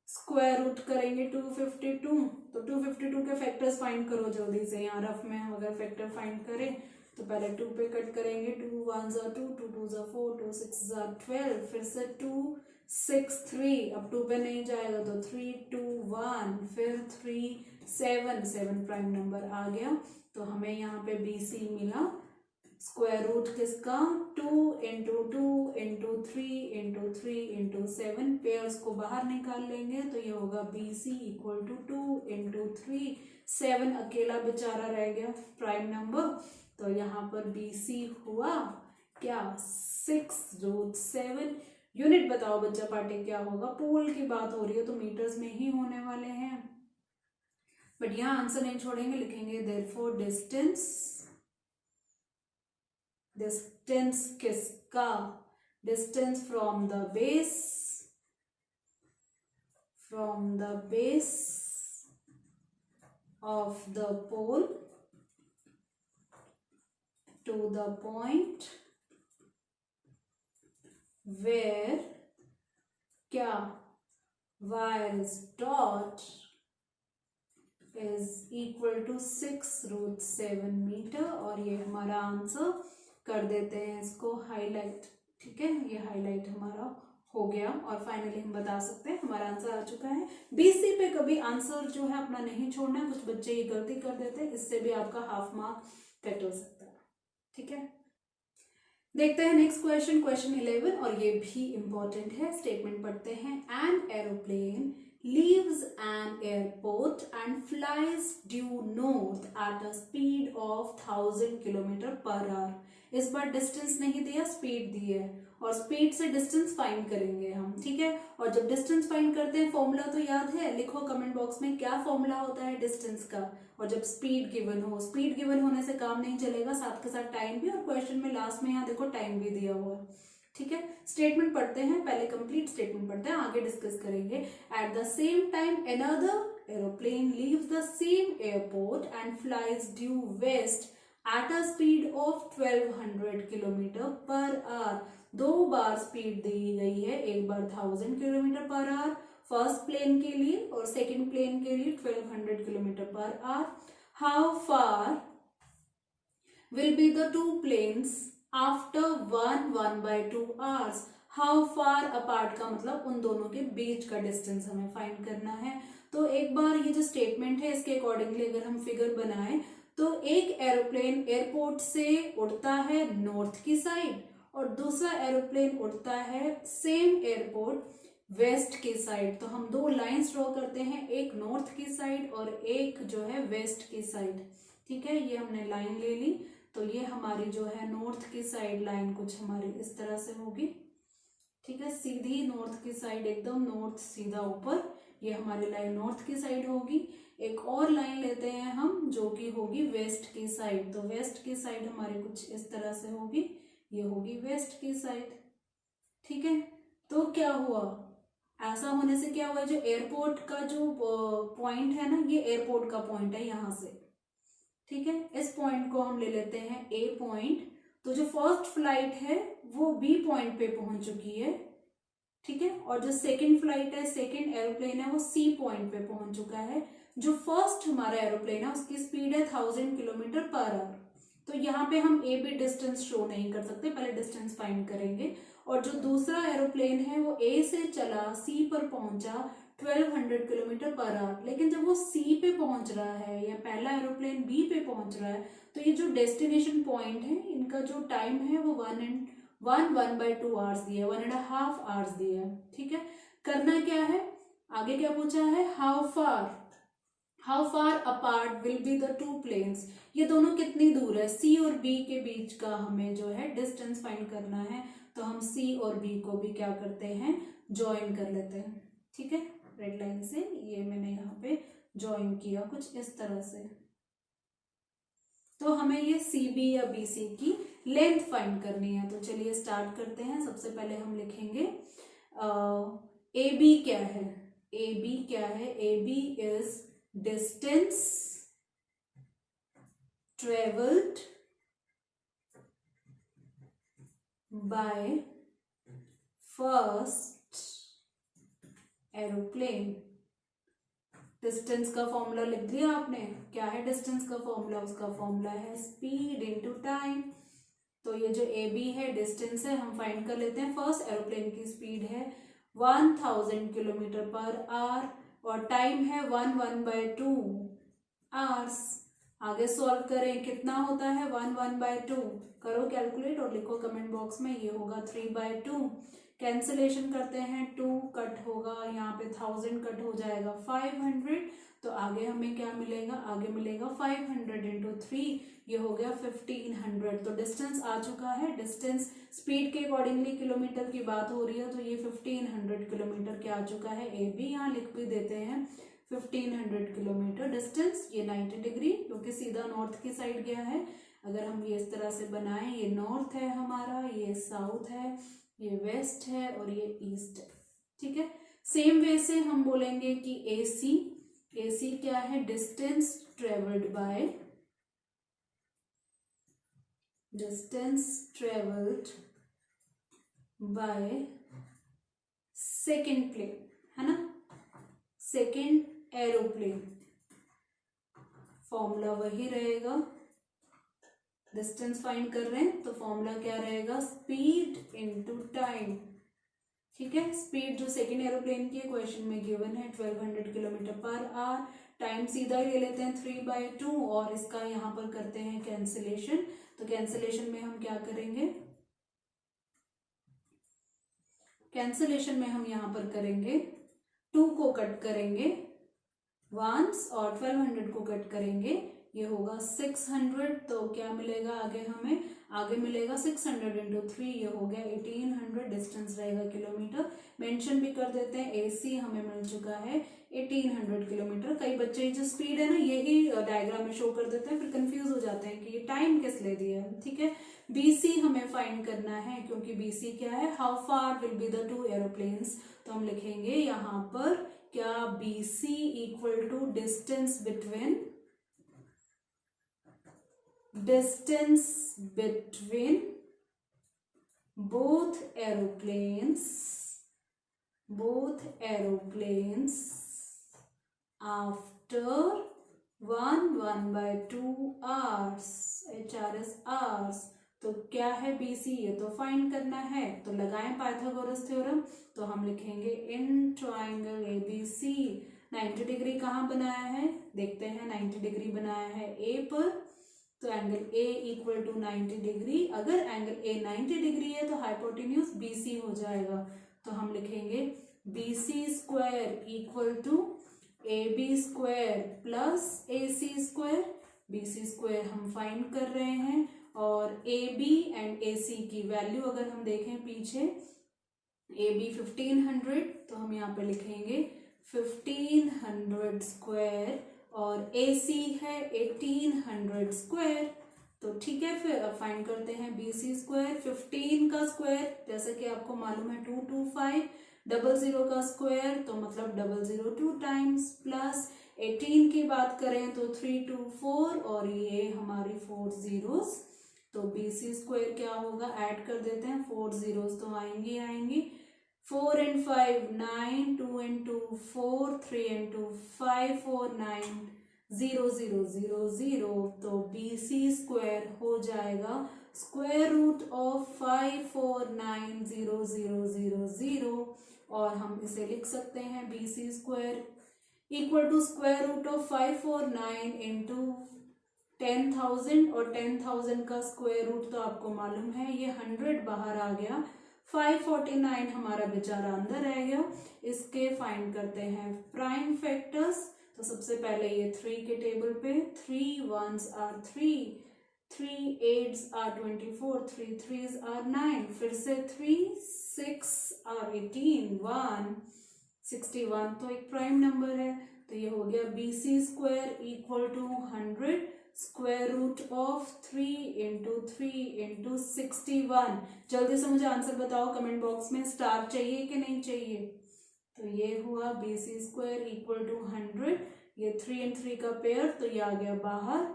स्क्वायर रूट करेंगे 252, तो 252 के फैक्टर्स फाइंड करो जल्दी से, यहाँ रफ में अगर फैक्टर फाइंड करें तो पहले 2 पे कट करेंगे, 2 1 ज़ा 2, 2 2 ज़ा 4, 2 6 ज़ा 12, फिर से 2 6 3, अब 2 पे नहीं जाएगा तो 3 2 1, फिर 3 7, 7 प्राइम नंबर आ गया। तो हमें यहाँ पे BC मिला, स्क्वायर रूट किसका, 2 into 2 into 3 into 3 into 7, pairs को बाहर निकाल लेंगे तो ये होगा BC इक्वल टू 2 इंटू 3, 7 अकेला बेचारा रह गया प्राइम नंबर, तो यहाँ पर BC हुआ क्या 6√7। यूनिट बताओ बच्चा पार्टी क्या होगा, पोल की बात हो रही है तो मीटर्स में ही होने वाले हैं, बट यहाँ आंसर नहीं छोड़ेंगे, लिखेंगे देयरफॉर डिस्टेंस, डिस्टेंस किसका, distance from the base of the pole to the point where क्या wire is dot is equal to 6√7 metre, और ये हमारा आंसर कर देते हैं इसको हाईलाइट, ठीक है, ये हाईलाइट हमारा हो गया और फाइनली हम बता सकते हैं हमारा आंसर आ चुका है। बीसी पे कभी आंसर जो है अपना नहीं छोड़ना है, कुछ बच्चे ये गलती कर देते हैं, इससे भी आपका हाफ मार्क कट हो सकता है। ठीक है, देखते हैं नेक्स्ट क्वेश्चन, क्वेश्चन 11, और ये भी इंपॉर्टेंट है। स्टेटमेंट पढ़ते हैं। An aeroplane leaves an airport and flies due north at a speed of 1000 kilometre per our. इस बार डिस्टेंस नहीं दिया, स्पीड दी है, और स्पीड से डिस्टेंस फाइंड करेंगे हम। ठीक है, और जब डिस्टेंस फाइंड करते हैं फॉर्मूला तो याद है, लिखो कमेंट बॉक्स में क्या फॉर्मूला होता है डिस्टेंस का। और जब स्पीड गिवन हो, स्पीड गिवन होने से काम नहीं चलेगा, साथ के साथ टाइम भी, और क्वेश्चन में लास्ट में यहाँ देखो टाइम भी दिया हुआ है। ठीक है, स्टेटमेंट पढ़ते हैं, पहले कंप्लीट स्टेटमेंट पढ़ते हैं, आगे डिस्कस करेंगे। At the same time another aeroplane leaves the same airport and flies due west at a speed of 1200 kilometre per hour. दो बार स्पीड दी गई है, एक बार 1000 kilometre per hour first plane के लिए, और सेकंड प्लेन के लिए 1200 kilometre per hour. How far will be the two planes after 1/2 hours. How far apart का मतलब उन दोनों के बीच का डिस्टेंस हमें फाइंड करना है। तो एक बार ये जो स्टेटमेंट है इसके अकॉर्डिंगली अगर हम फिगर बनाएं तो एक एरोप्लेन एयरपोर्ट से उड़ता है नॉर्थ की साइड, और दूसरा एरोप्लेन उड़ता है सेम एयरपोर्ट वेस्ट की साइड। तो हम दो लाइंस ड्रॉ करते हैं, एक नॉर्थ की साइड और एक जो है वेस्ट की साइड। ठीक है, ये हमने लाइन ले ली, तो ये हमारी जो है नॉर्थ की साइड लाइन कुछ हमारी इस तरह से होगी। ठीक है, सीधी नॉर्थ की साइड, एकदम नॉर्थ सीधा ऊपर, ये हमारी लाइन नॉर्थ की साइड होगी। एक और लाइन लेते हैं हम जो कि होगी वेस्ट की साइड, तो वेस्ट की साइड हमारी कुछ इस तरह से होगी, ये होगी वेस्ट की साइड। ठीक है, तो क्या हुआ, ऐसा होने से क्या हुआ, जो एयरपोर्ट का जो पॉइंट है ना, ये एयरपोर्ट का पॉइंट है यहां से। ठीक है, इस पॉइंट को हम ले लेते हैं ए पॉइंट। तो जो फर्स्ट फ्लाइट है वो बी पॉइंट पे पहुंच चुकी है। ठीक है, और जो सेकंड फ्लाइट है, सेकंड एरोप्लेन है, वो सी पॉइंट पे पहुंच चुका है। जो फर्स्ट हमारा एरोप्लेन है उसकी स्पीड है 1000 किलोमीटर पर आवर। तो यहाँ पे हम ए बी डिस्टेंस शो नहीं कर सकते, पहले डिस्टेंस फाइंड करेंगे। और जो दूसरा एरोप्लेन है वो ए से चला सी पर पहुंचा 1200 किलोमीटर पर आवर, लेकिन जब वो सी पे पहुंच रहा है या पहला एरोप्लेन बी पे पहुंच रहा है, तो ये जो डेस्टिनेशन पॉइंट है इनका जो टाइम है वो 1/2 आवर्स दिया है, 1.5 आवर्स दिया है। ठीक है, करना क्या है, आगे क्या पूछा है, how far apart will be the two planes. ये दोनों कितनी दूर है, सी और बी के बीच का हमें जो है डिस्टेंस फाइंड करना है। तो हम सी और बी को भी क्या करते हैं, ज्वाइन कर लेते हैं। ठीक है, रेड लाइन से ये मैंने यहाँ पे ज्वाइन किया कुछ इस तरह से। तो हमें ये सी बी या बी सी की लेंथ फाइंड करनी है। तो चलिए स्टार्ट करते हैं। सबसे पहले हम लिखेंगे ए बी क्या है, ए बी क्या है, A B is distance travelled by first aeroplane. Distance का फॉर्मूला लिख दिया आपने, क्या है डिस्टेंस का फॉर्मूला, उसका फॉर्मूला है स्पीड इनटू टाइम। तो ये जो ए बी है डिस्टेंस है, हम फाइंड कर लेते हैं। फर्स्ट एरोप्लेन की स्पीड है 1000 किलोमीटर पर आवर और टाइम है 1/2 आवर्स। आगे सॉल्व करें, कितना होता है 1/2, करो कैलकुलेट और लिखो कमेंट बॉक्स में, ये होगा 3/2। कैंसिलेशन करते हैं, 2 कट होगा, यहाँ पे 1000 कट हो जाएगा 500। तो आगे हमें क्या मिलेगा, आगे मिलेगा 500 इंटू 3, ये हो गया 1500। तो डिस्टेंस आ चुका है, डिस्टेंस स्पीड के अकॉर्डिंगली किलोमीटर की बात हो रही है, तो ये 1500 किलोमीटर के आ चुका है। ए बी यहाँ लिख भी देते हैं 1500 किलोमीटर डिस्टेंस। ये 90 डिग्री क्योंकि सीधा नॉर्थ की साइड गया है। अगर हम ये इस तरह से बनाएं, ये नॉर्थ है हमारा, ये साउथ है, ये वेस्ट है और ये ईस्ट है। ठीक है, सेम वे से हम बोलेंगे कि AC, AC क्या है, distance travelled by, distance travelled by second plane, है ना, सेकेंड एरोप्लेन। फॉर्मूला वही रहेगा, डिस्टेंस फाइंड कर रहे हैं तो फॉर्मूला क्या रहेगा, स्पीड इनटू टाइम। ठीक है, स्पीड जो सेकेंड एरोप्लेन की क्वेश्चन में गिवन है 1200 किलोमीटर पर आवर, टाइम सीधा ले लेते हैं 3/2 और इसका यहाँ पर करते हैं कैंसिलेशन। तो कैंसिलेशन में हम क्या करेंगे, कैंसिलेशन में हम यहाँ पर करेंगे 2 को कट करेंगे वंस और 1200 को कट करेंगे, ये होगा 600। तो क्या मिलेगा आगे हमें, आगे मिलेगा 600 इंटू 3, ये हो गया 1800 डिस्टेंस रहेगा किलोमीटर। मेंशन भी कर देते हैं AC हमें मिल चुका है 1800 किलोमीटर। कई बच्चे जो स्पीड है ना यही डायग्राम में शो कर देते हैं, फिर कंफ्यूज हो जाते हैं कि ये टाइम किस लिए दिया है। ठीक है, BC हमें फाइंड करना है क्योंकि BC क्या है, how far will be the 2 aeroplanes. तो हम लिखेंगे यहाँ पर क्या, BC equal to distance between both aeroplanes after 1/2 hours, HRS hours। तो क्या है BC, ये तो फाइंड करना है, तो लगाएं पाइथागोरस थ्योरम। तो हम लिखेंगे इन ट्राइंगल ABC 90 डिग्री कहाँ बनाया है, देखते हैं 90 डिग्री बनाया है A पर, तो angle A equal to 90 degree. अगर एंगल A 90 डिग्री है तो हाइपोटेन्यूज BC हो जाएगा। तो हम लिखेंगे BC square equal to AB square plus AC square. BC square हम फाइंड कर रहे हैं और AB एंड AC की वैल्यू अगर हम देखें पीछे, AB 1500, तो हम यहाँ पे लिखेंगे 1500 स्क्वायर और AC है 1800 स्क्वायर। तो ठीक है, फिर अब फाइंड करते हैं BC स्क्वायर। 15 का स्क्वायर जैसे कि आपको मालूम है 225, 00 का स्क्वायर तो मतलब 002 टाइम्स, प्लस 18 की बात करें तो 324 और ये हमारी 4 zeros। तो BC स्क्वायर क्या होगा, ऐड कर देते हैं, 4 zeros तो आएंगी 4 and 5 9, 2 and 2 4, 3 and 2 5, 4 9 0 0 0 0। तो BC स्क्वायर हो जाएगा स्क्वायर रूट ऑफ 5 4 9 0 0 0 0 और हम इसे लिख सकते हैं BC square equal to square root of 549 into 10,000 और 10,000 का स्क्वायर रूट तो आपको मालूम है ये 100 बाहर आ गया, 549 हमारा बेचारा अंदर रह गया। इसके फाइंड करते हैं प्राइम फैक्टर्स। तो सबसे पहले ये 3 के टेबल पे 3 1s are 3, 3 8s are 24, 3 3s are 9, फिर से 3 6 are 18, 1 61 तो एक प्राइम नंबर है। तो ये हो गया BC square equal to 100 square root of 3 into 3 into 61। जल्दी से मुझे आंसर बताओ कमेंट बॉक्स में, स्टार चाहिए कि नहीं चाहिए। तो ये हुआ BC स्क्वायर इक्वल टू 100, ये 3 and 3 का पेयर तो ये आ गया बाहर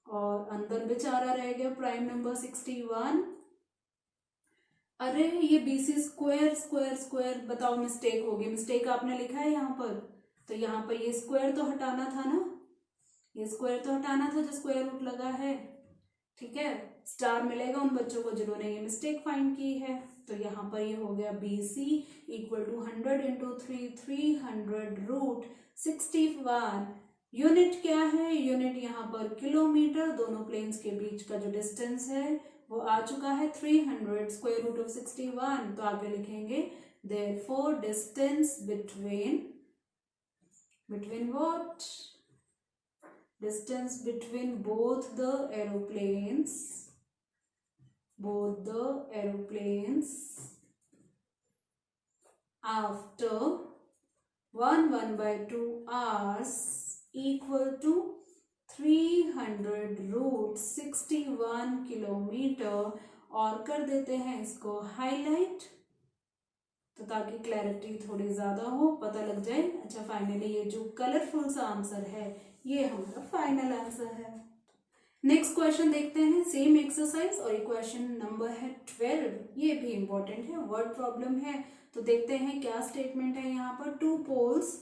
और अंदर बेचारा रह गया प्राइम नंबर 61। अरे ये BC स्क्वायर स्क्वायर स्क्वायर, बताओ मिस्टेक होगी, मिस्टेक आपने लिखा है यहाँ पर। तो यहाँ पर ये स्क्वायर तो हटाना था ना, ये स्क्वायर तो हटाना था जो स्क्वायर रूट लगा है। ठीक है, स्टार मिलेगा उन बच्चों को जिन्होंने ये मिस्टेक फाइंड की है। तो यहाँ पर ये हो गया BC equal to 100 into 3 300 root 61। Unit क्या है, यूनिट यहाँ पर किलोमीटर, दोनों प्लेन्स के बीच का जो डिस्टेंस है वो आ चुका है 300 स्क्वायर रूट ऑफ 61। तो आगे लिखेंगे therefore distance between what, distance between both the aeroplanes after 1/2 hours equal to 300 root 61 kilometre. और कर देते हैं इसको हाईलाइट तो ताकि क्लैरिटी थोड़ी ज्यादा हो, पता लग जाए। अच्छा, फाइनली ये जो कलरफुल सा आंसर है ये हमारा फाइनल आंसर है। नेक्स्ट क्वेश्चन देखते हैं, सेम एक्सरसाइज और क्वेश्चन नंबर है 12, ये भी इंपॉर्टेंट है, वर्ड प्रॉब्लम है। तो देखते हैं क्या स्टेटमेंट है यहाँ पर। 2 पोल्स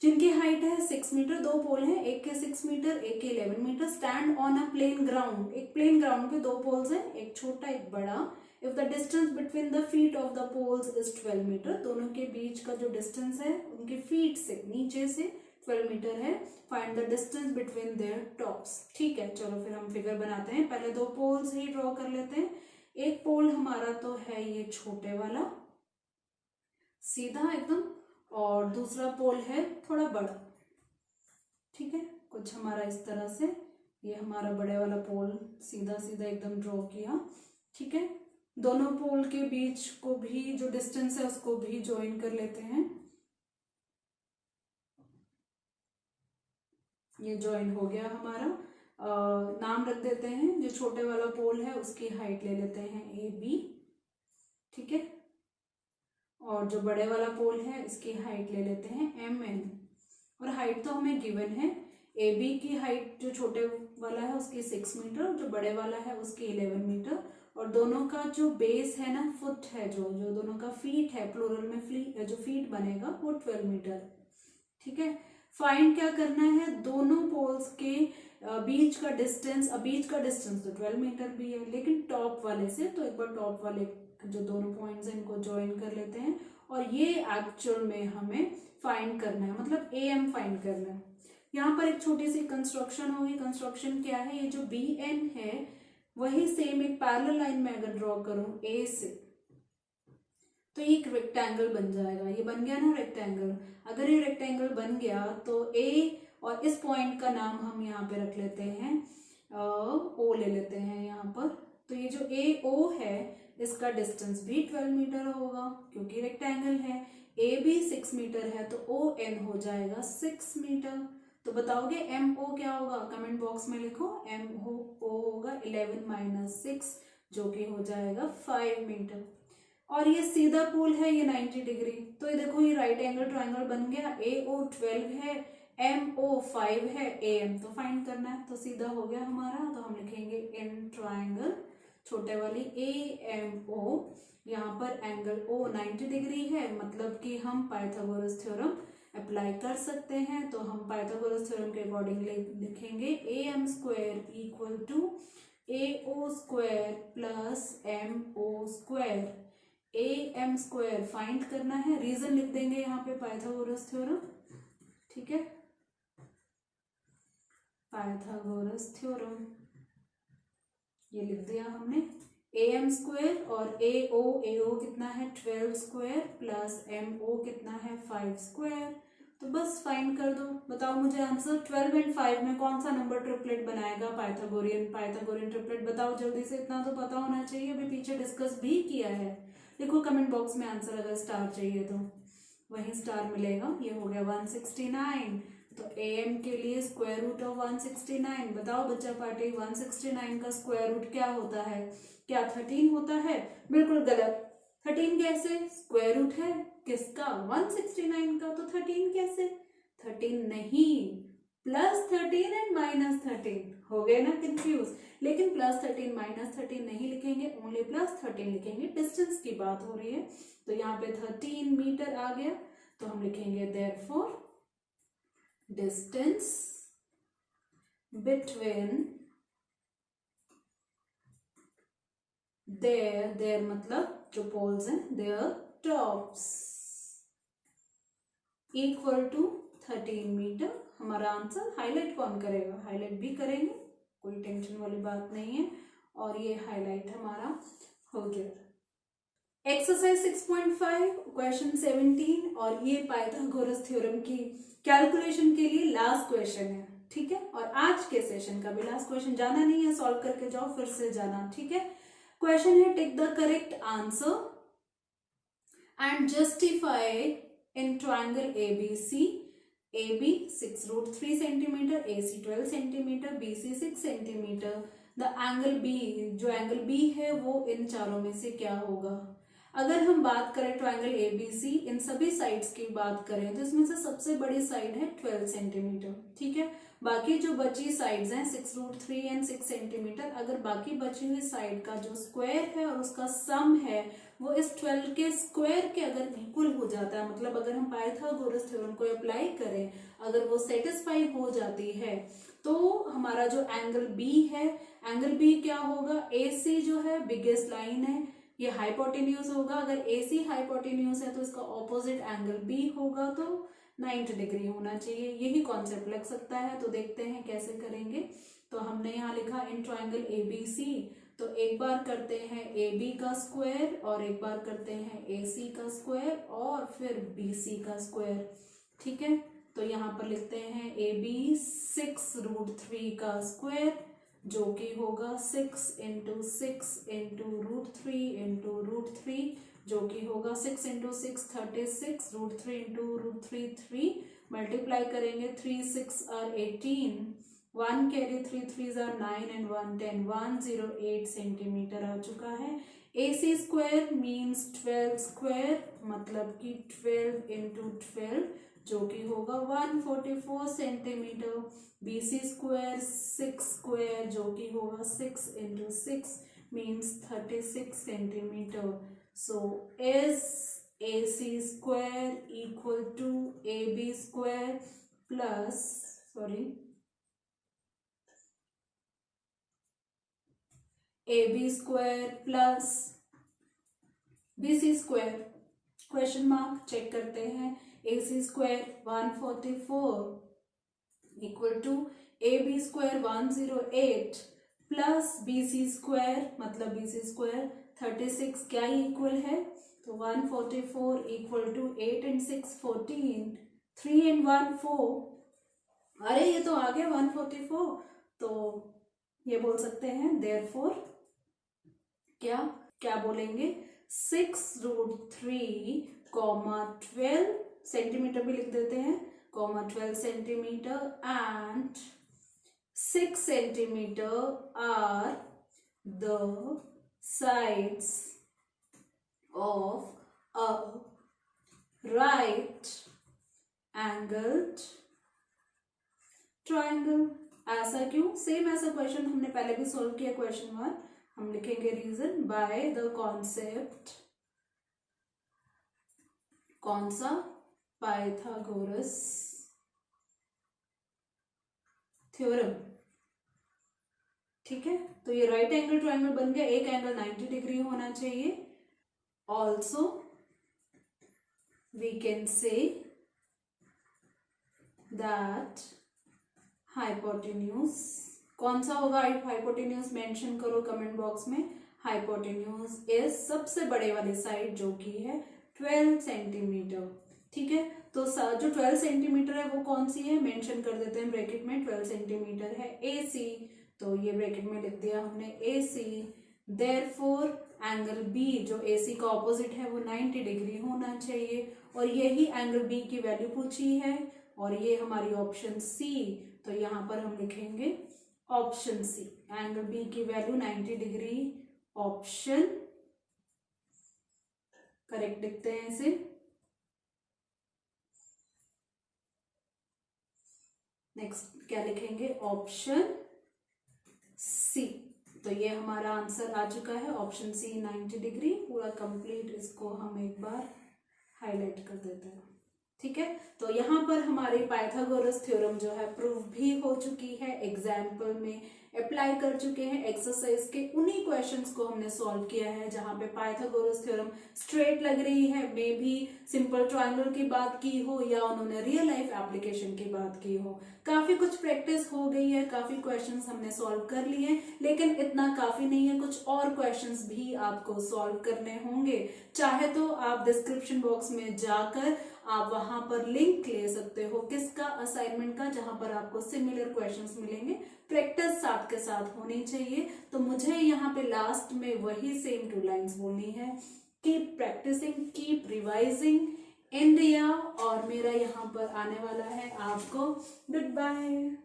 जिनकी हाइट है 6 मीटर, दो पोल हैं, एक के 6 मीटर एक के 11 metre, stand on a plane ground, एक प्लेन ग्राउंड पे दो पोल्स हैं, एक छोटा एक बड़ा। If the distance between the feet of the poles is 12 metre, दोनों के बीच का जो डिस्टेंस है उनके फीट से नीचे से 12 मीटर है। Find the distance between their tops. ठीक है, चलो फिर हम फिगर बनाते हैं। पहले दो पोल्स ही ड्रॉ कर लेते हैं। एक पोल हमारा तो है ये छोटे वाला सीधा एकदम, और दूसरा पोल है थोड़ा बड़ा। ठीक है, कुछ हमारा इस तरह से, ये हमारा बड़े वाला पोल सीधा सीधा एकदम ड्रॉ किया। ठीक है, दोनों पोल के बीच को भी जो डिस्टेंस है उसको भी ज्वाइन कर लेते हैं। ये ज्वाइन हो गया हमारा। नाम रख देते हैं, जो छोटे वाला पोल है उसकी हाइट ले लेते हैं AB। ठीक है, और जो बड़े वाला पोल है इसकी हाइट ले लेते हैं MN। और हाइट तो हमें गिवन है, AB की हाइट जो छोटे वाला है उसकी 6 मीटर, जो बड़े वाला है उसकी 11 मीटर, और दोनों का जो बेस है ना, फुट है, जो दोनों का फीट है, प्लूरल में जो फीट बनेगा वो 12 मीटर। ठीक है, फाइंड क्या करना है, दोनों पोल्स के बीच का डिस्टेंस। अब बीच का डिस्टेंस तो 12 मीटर भी है, लेकिन टॉप वाले से, तो एक बार टॉप वाले जो दोनों पॉइंट्स हैं इनको ज्वाइन कर लेते हैं। और ये एक्चुअल में हमें फाइंड करना है, मतलब AM फाइंड करना है। यहाँ पर एक छोटी सी कंस्ट्रक्शन होगी। कंस्ट्रक्शन क्या है, ये जो BN है वही सेम एक पैरेलल लाइन में अगर ड्रॉ करूं A से, तो ये एक रेक्टेंगल बन जाएगा। ये बन गया ना रेक्टेंगल। अगर ये रेक्टेंगल बन गया तो A और इस पॉइंट का नाम हम यहाँ पे रख लेते हैं, O ले लेते हैं यहाँ पर। तो ये जो AO है इसका डिस्टेंस भी 12 मीटर होगा क्योंकि रेक्टेंगल है। AB 6 मीटर है तो ON हो जाएगा 6 मीटर। तो बताओगे MO क्या होगा, कमेंट बॉक्स में लिखो। MO होगा 11 माइनस 6 जो कि हो जाएगा 5 मीटर। और ये सीधा पोल है, ये 90 डिग्री। तो ये देखो ये राइट एंगल ट्राइंगल बन गया। AO 12 है, MO 5 है, AM तो फाइंड करना है, तो सीधा हो गया हमारा। तो हम लिखेंगे इन ट्राइंगल छोटे वाली AMO, यहाँ पर एंगल O 90 डिग्री है, मतलब कि हम पाइथागोरस थ्योरम अप्लाई कर सकते हैं। तो हम पाइथागोरस थ्योरम के अकॉर्डिंग लिखेंगे AM square equal to AO square plus MO square. AM square find करना है, रीजन लिख देंगे यहाँ पे पाइथागोरस थ्योरम। ठीक है, पाइथागोरस थ्योरम ये लिख दिया हमने। AM स्क्वायर और AO कितना है 12 स्क्वायर प्लस MO कितना है 5 स्क्वायर। तो बस फाइंड कर दो। बताओ मुझे आंसर, 12 एंड 5 में कौन सा नंबर ट्रिपलेट बनाएगा पाइथागोरियन ट्रिपलेट। बताओ जल्दी से, इतना तो पता होना चाहिए, अभी पीछे डिस्कस भी किया है। देखो कमेंट बॉक्स में आंसर, अगर स्टार चाहिए तो वही स्टार मिलेगा। ये हो गया 169। तो AM के लिए स्क्वायर रूट ऑफ 169। बताओ बच्चा पार्टी, 169 का स्क्वायर रूट क्या होता है, क्या 13 होता है? बिल्कुल गलत। 13 कैसे, स्क्वायर रूट है किसका, 169 का, तो 13 कैसे, 13 नहीं, प्लस 13 एंड माइनस 13 हो गए ना कंफ्यूज। लेकिन प्लस 13 माइनस 13 नहीं लिखेंगे, ओनली प्लस 13 लिखेंगे, डिस्टेंस की बात हो रही है। तो यहाँ पे 13 मीटर आ गया, तो हम लिखेंगे देयरफॉर डिस्टेंस बिटवीन देयर मतलब जो पोल्स हैं, their tops equal to 13 metre. हमारा आंसर हाईलाइट कौन करेगा, हाईलाइट भी करेंगे, कोई टेंशन वाली बात नहीं है। और ये हाईलाइट हमारा हो गया। एक्सरसाइज 6.5 क्वेश्चन 17, और ये पाइथागोरस थ्योरम की कैलकुलेशन के लिए लास्ट क्वेश्चन है। ठीक है, और आज के सेशन का भी लास्ट क्वेश्चन, जाना नहीं है, सॉल्व करके जाओ, फिर से जाना। ठीक है, क्वेश्चन है take the correct answer and justify in triangle ABC। AB 6√3 centimetre, AC 12 centimetre, BC 6 centimetre. The angle B, जो एंगल B है वो इन चारों में से क्या होगा। अगर हम बात करें ट्राइंगल ABC, इन सभी साइड्स की बात करें तो इसमें से सबसे बड़ी साइड है 12 सेंटीमीटर। ठीक है, बाकी जो बची साइड्स हैं 6√3 एंड 6 सेंटीमीटर, अगर बाकी बची हुई साइड का जो स्क्वायर है और उसका सम है वो इस 12 के स्क्वायर के अगर इक्वल हो जाता है, मतलब अगर हम पाइथागोरस थ्योरम को अप्लाई करें, अगर वो सेटिस्फाई हो जाती है, तो हमारा जो एंगल बी है, एंगल बी क्या होगा, AC जो है बिगेस्ट लाइन है, ये हाइपोटेन्यूज होगा। अगर AC हाइपोटेन्यूज है तो इसका ऑपोजिट एंगल बी होगा, तो 90 डिग्री होना चाहिए। यही कॉन्सेप्ट लग सकता है। तो देखते हैं कैसे करेंगे। तो हमने यहाँ लिखा इन ट्राइंगल ABC, तो एक बार करते हैं AB का स्क्वायर और एक बार करते हैं AC का स्क्वायर और फिर BC का स्क्वायर। ठीक है, तो यहाँ पर लिखते हैं AB 6√3 का स्क्वायर, जो कि होगा 6 इंटू 6 इंटू √3 इंटू √3, जो कि होगा 6 इंटू 6 36, √3 इंटू √3 3, मल्टीप्लाई करेंगे 3 6 are 18, 1 carry 3 3 are 9 and 1 10, 108 centimetre आ चुका है। AC स्क्वायर मीन्स 12 स्क्वायर, मतलब कि 12 इंटू 12, जो कि होगा 144 सेंटीमीटर। BC स्क्वायर 6 स्क्वायर, जो कि होगा 6 into 6 means 36 centimetre. So is AC square equal to AB square plus AB square plus BC square? Question mark check करते हैं। AC square 144 equal to AB square 108 plus BC square, मतलब BC square 36, क्या equal है, तो 144 equal to 8 and 6 14, 3 and 1 4, अरे ये तो आ गया 144, तो ये बोल सकते हैं देयरफॉर क्या क्या बोलेंगे, 6√3 12 सेंटीमीटर भी लिख देते हैं, 12 centimetre and 6 centimetre are the sides of a right angled triangle। ऐसा क्यों, सेम ऐसा क्वेश्चन हमने पहले भी सॉल्व किया, क्वेश्चन 1। हम लिखेंगे रीजन बाय द कॉन्सेप्ट, कौन सा, पाइथागोरस थ्योरम। ठीक है, तो ये राइट एंगल ट्रायंगल बन गया, एक एंगल 90 डिग्री होना चाहिए। Also we can say that hypotenuse, कौन सा होगा हाइपोटेन्यूज, मेंशन करो कमेंट बॉक्स में। हाइपोटेन्यूज इज सबसे बड़े वाली साइड, जो कि है 12 सेंटीमीटर। ठीक है, तो जो 12 सेंटीमीटर है वो कौन सी है, मेंशन कर देते हैं ब्रैकेट में, 12 सेंटीमीटर है AC, तो ये ब्रैकेट में लिख दिया हमने AC। देयरफॉर एंगल B जो AC का ऑपोजिट है वो 90 डिग्री होना चाहिए, और यही एंगल B की वैल्यू पूछी है, और ये हमारी ऑप्शन C, तो यहाँ पर हम लिखेंगे ऑप्शन C, एंगल B की वैल्यू 90 डिग्री, ऑप्शन करेक्ट लिखते हैं इसे। नेक्स्ट क्या लिखेंगे, ऑप्शन C, तो ये हमारा आंसर आ चुका है, ऑप्शन C 90 डिग्री पूरा कंप्लीट। इसको हम एक बार हाईलाइट कर देते हैं। ठीक है, तो यहाँ पर हमारी पाइथागोरस थ्योरम जो है प्रूव भी हो चुकी है, एग्जाम्पल में अप्लाई कर चुके हैं, एक्सरसाइज के उन्हीं क्वेश्चंस को हमने सॉल्व किया है जहां पे पाइथागोरस थ्योरम स्ट्रेट लग रही है, मे भी सिंपल ट्रायंगल की बात की हो या उन्होंने रियल लाइफ एप्लीकेशन की बात की हो। काफी कुछ प्रैक्टिस हो गई है, काफी क्वेश्चंस हमने सॉल्व कर लिए, लेकिन इतना काफी नहीं है, कुछ और क्वेश्चंस भी आपको सॉल्व करने होंगे। चाहे तो आप डिस्क्रिप्शन बॉक्स में जाकर आप वहां पर लिंक ले सकते हो किसका, असाइनमेंट का, जहां पर आपको सिमिलर क्वेश्चंस मिलेंगे। प्रैक्टिस साथ के साथ होनी चाहिए। तो मुझे यहाँ पे लास्ट में वही सेम 2 लाइन्स बोलनी है, keep practising, keep revising India, और मेरा यहाँ पर आने वाला है आपको गुड बाय।